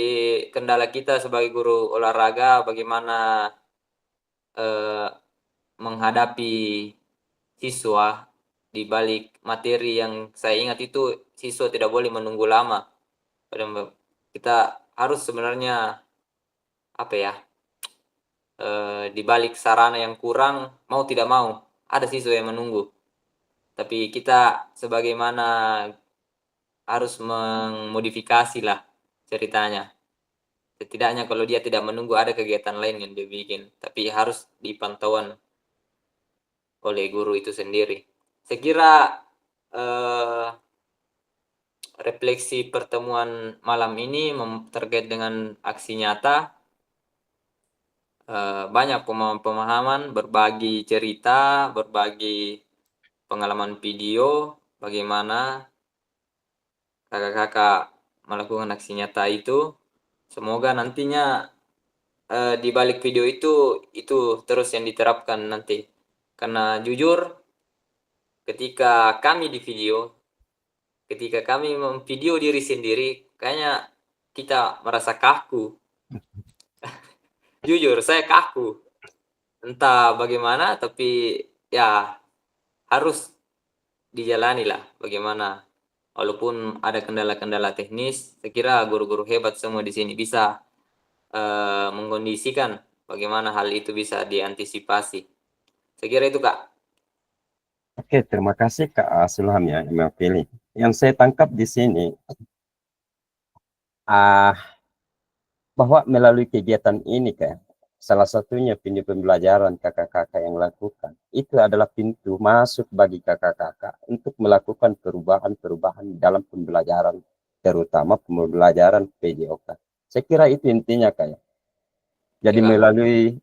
kendala kita sebagai guru olahraga bagaimana menghadapi siswa di balik materi yang saya ingat itu siswa tidak boleh menunggu lama. Kita harus sebenarnya apa ya, di balik sarana yang kurang, mau tidak mau ada siswa yang menunggu. Tapi kita sebagaimana harus memodifikasi lah ceritanya. Setidaknya kalau dia tidak menunggu ada kegiatan lain yang dia bikin, tapi harus dipantauan oleh guru itu sendiri. Saya kira refleksi pertemuan malam ini terkait dengan aksi nyata, banyak pemahaman, berbagi cerita, berbagi pengalaman video, bagaimana kakak-kakak melakukan aksi nyata itu. Semoga nantinya di balik video itu terus yang diterapkan nanti. Karena jujur, ketika kami di video, ketika kami memvideo diri sendiri, kayaknya kita merasa kaku. Jujur, saya kaku. Entah bagaimana, tapi ya harus dijalani lah bagaimana. Walaupun ada kendala-kendala teknis, saya kira guru-guru hebat semua di sini bisa mengkondisikan bagaimana hal itu bisa diantisipasi. Saya kira itu, Kak. Oke, terima kasih Kak Sulham ya, yang mewakili. Yang saya tangkap di sini, bahwa melalui kegiatan ini Kak, salah satunya pintu pembelajaran kakak-kakak yang lakukan, itu adalah pintu masuk bagi kakak-kakak untuk melakukan perubahan-perubahan dalam pembelajaran, terutama pembelajaran PJOK. Saya kira itu intinya Kak ya. Jadi melalui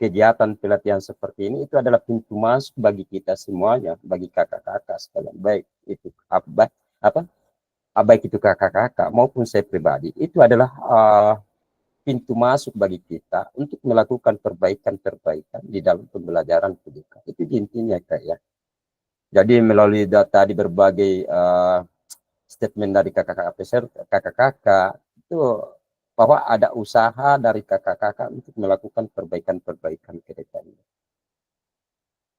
kegiatan pelatihan seperti ini, itu adalah pintu masuk bagi kita semuanya, bagi kakak-kakak sekalian, baik itu baik itu kakak-kakak maupun saya pribadi, itu adalah pintu masuk bagi kita untuk melakukan perbaikan-perbaikan di dalam pembelajaran pendidikan. Itu intinya Kak ya. Jadi melalui data di berbagai statement dari kakak-kakak itu bahwa ada usaha dari kakak-kakak untuk melakukan perbaikan-perbaikan ke depannya.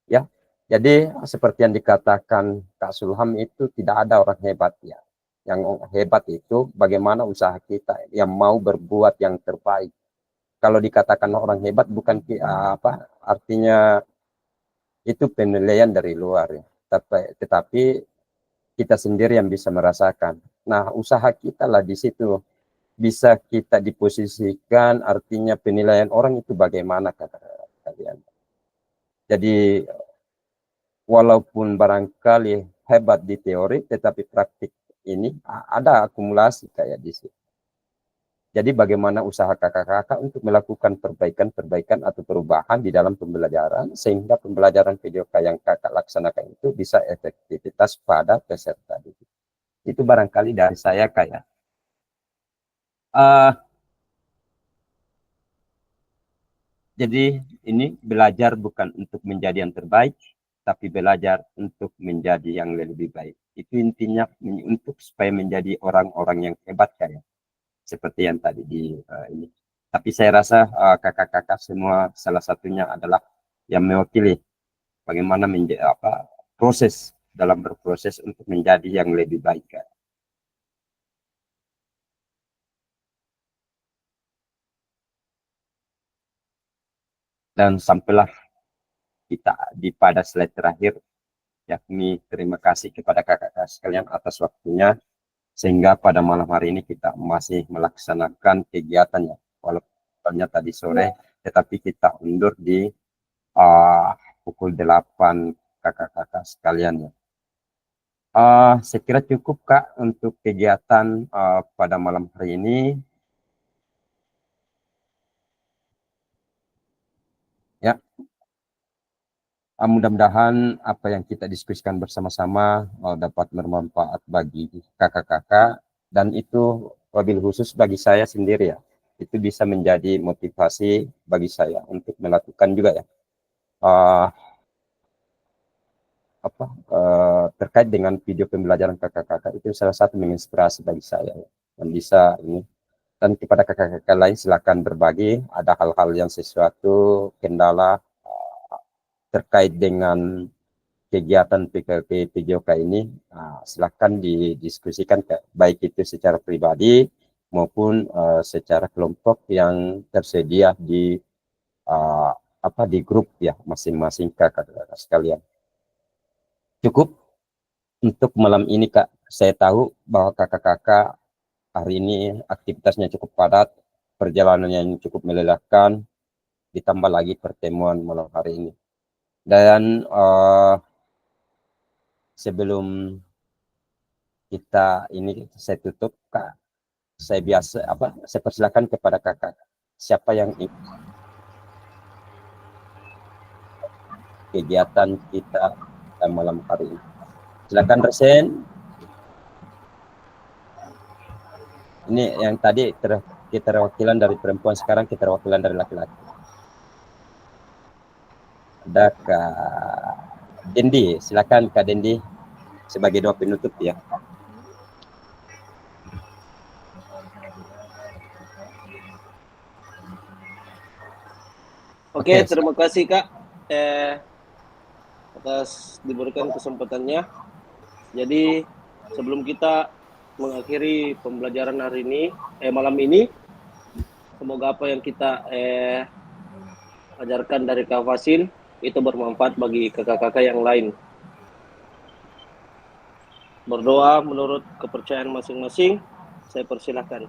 Ya, jadi seperti yang dikatakan Kak Sulham itu tidak ada orang hebat ya. Yang hebat itu bagaimana usaha kita yang mau berbuat yang terbaik. Kalau dikatakan orang hebat bukan artinya itu penilaian dari luar ya. Tetapi kita sendiri yang bisa merasakan. Nah, usaha kita lah di situ bisa kita diposisikan, artinya penilaian orang itu bagaimana kata kalian. Jadi walaupun barangkali hebat di teori, tetapi praktik ini ada akumulasi kayak di situ. Jadi bagaimana usaha kakak-kakak untuk melakukan perbaikan-perbaikan atau perubahan di dalam pembelajaran, sehingga pembelajaran PJOK yang kakak laksanakan itu bisa efektivitas pada peserta didik. Itu barangkali dari saya kayak. Jadi ini belajar bukan untuk menjadi yang terbaik, tapi belajar untuk menjadi yang lebih baik. Itu intinya untuk supaya menjadi orang-orang yang hebat kayak seperti yang tadi di ini. Tapi saya rasa kakak-kakak semua salah satunya adalah yang mewakili bagaimana proses dalam berproses untuk menjadi yang lebih baik. Dan sampailah kita pada slide terakhir, yakni terima kasih kepada kakak-kakak sekalian atas waktunya, sehingga pada malam hari ini kita masih melaksanakan kegiatannya, walaupun tadi sore, tetapi kita undur di pukul 8 kakak-kakak sekalian ya. Saya kira cukup Kak untuk kegiatan pada malam hari ini. Ya, mudah-mudahan apa yang kita diskusikan bersama-sama dapat bermanfaat bagi kakak-kakak, dan itu wabil khusus bagi saya sendiri ya, itu bisa menjadi motivasi bagi saya untuk melakukan juga ya terkait dengan video pembelajaran kakak-kakak itu salah satu menginspirasi bagi saya dan bisa ini. Dan kepada kakak-kakak lain silakan berbagi, ada hal-hal yang sesuatu kendala terkait dengan kegiatan PKP PJOK ini, silakan didiskusikan baik itu secara pribadi maupun secara kelompok yang tersedia di di grup ya masing-masing kakak-kakak sekalian. Cukup untuk malam ini Kak. Saya tahu bahwa kakak-kakak hari ini aktivitasnya cukup padat, perjalanannya yang cukup melelahkan, ditambah lagi pertemuan malam hari ini. Dan sebelum kita ini saya tutup Kak, saya persilakan kepada kakak siapa yang ingin kegiatan kita malam hari ini. Silakan Resen. Ini yang tadi kita perwakilan dari perempuan, sekarang kita perwakilan dari laki-laki. Ada Kak Dendi, silakan Kak Dendi sebagai doa penutup ya. Oke, terima kasih Kak atas diberikan kesempatannya. Jadi sebelum kita mengakhiri pembelajaran hari ini, malam ini, semoga apa yang kita ajarkan dari Kak Fasil itu bermanfaat bagi kakak-kakak yang lain. Berdoa menurut kepercayaan masing-masing, saya persilahkan.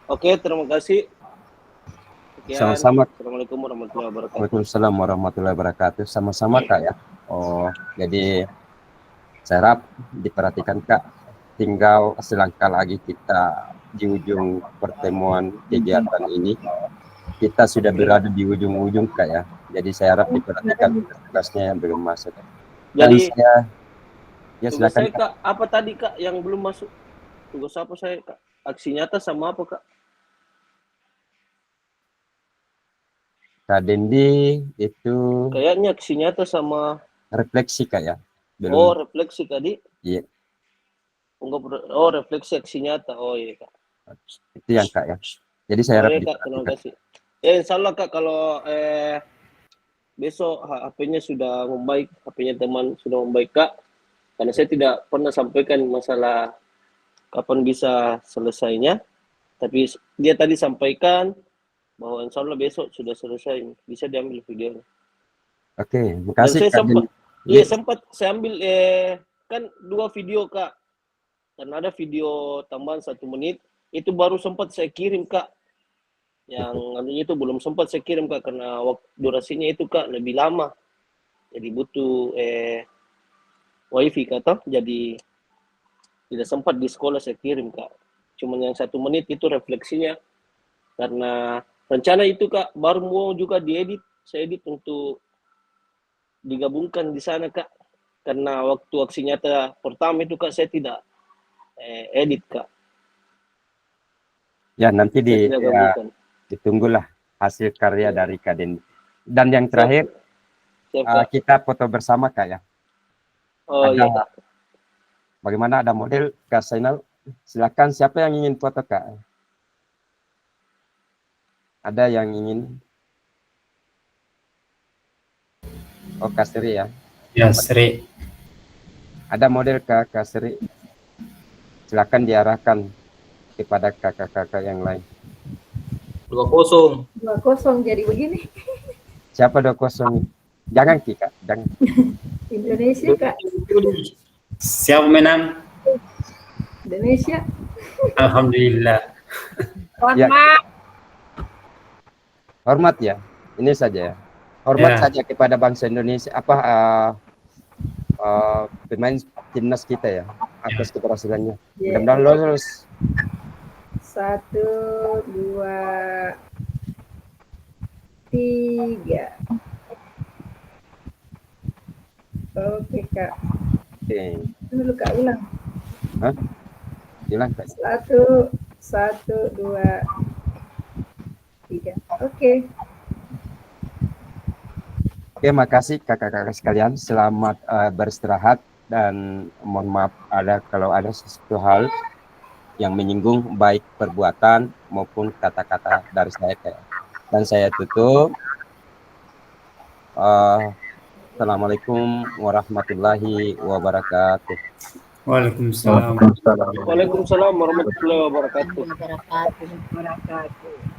Oke, terima kasih. Sama-sama. Assalamualaikum warahmatullahi wabarakatuh. Waalaikumsalam warahmatullahi wabarakatuh. Sama-sama Kak ya. Oh, jadi saya harap diperhatikan Kak. Tinggal selangkah lagi kita di ujung pertemuan kegiatan ini. Kita sudah berada di ujung-ujung Kak ya. Jadi saya harap diperhatikan tugasnya yang belum masuk. Dan jadi ya tugas silakan saya Kak, apa tadi Kak yang belum masuk? Tugas apa saya Kak? Aksi nyata sama apa Kak? Kak Dendi itu Kayaknya aksi nyata sama refleksi Kak ya. Belum. Oh, refleksi tadi. Iya. Oh, refleksi aksi nyata. Oh iya Kak. Itu yang Kak ya. Jadi saya harap Kak, terima kasih. Insya Allah Kak, kalau besok HP-nya sudah membaik, HP-nya teman sudah membaik Kak. Karena saya tidak pernah sampaikan masalah kapan bisa selesainya. Tapi dia tadi sampaikan bahwa insya Allah besok sudah selesai, bisa diambil videonya. Oke, makasih. Dan saya sempat saya ambil kan 2 video Kak, karena ada video tambahan 1 menit itu baru sempat saya kirim Kak, yang anunya itu belum sempat saya kirim Kak, karena waktu durasinya itu Kak lebih lama, jadi butuh wifi kata, jadi tidak sempat di sekolah saya kirim Kak. Cuman yang 1 menit itu refleksinya, karena rencana itu Kak baru mau juga diedit, saya edit untuk digabungkan di sana Kak, karena waktu aksi nyata pertama itu Kak saya tidak edit Kak. Ya nanti ditunggulah hasil karya dari Kak Dendi. Dan yang terakhir kita foto bersama Kak ya. Oh iya Kak. Bagaimana, ada model Kak Zainal? Silakan, siapa yang ingin foto Kak? Ada yang ingin? Oh Kak Sri ya? Ya Sri. Ada model Kak Sri? Silakan diarahkan kepada kakak-kakak yang lain. 2-0 jadi begini. Siapa 2-0? Jangan Kak, jangan. Indonesia Kak. Siapa menang? Indonesia. Alhamdulillah. Hormat. Hormat ya. Ini saja ya. Hormat saja kepada bangsa Indonesia. Pemain timnas kita ya, atas keberhasilannya. Mudah-mudahan lolos. 1, 2, 3. Oke Kak. Oke. Dulu Kak ulang. Hah? Hilang Kak. 1, 1, 2, 3. Oke. Oke, makasih kakak-kakak sekalian. Selamat beristirahat dan mohon maaf kalau ada sesuatu hal yang menyinggung baik perbuatan maupun kata-kata dari saya. Dan saya tutup. Assalamualaikum warahmatullahi wabarakatuh. Waalaikumsalam. Waalaikumsalam warahmatullahi wabarakatuh. Wabarakatuh.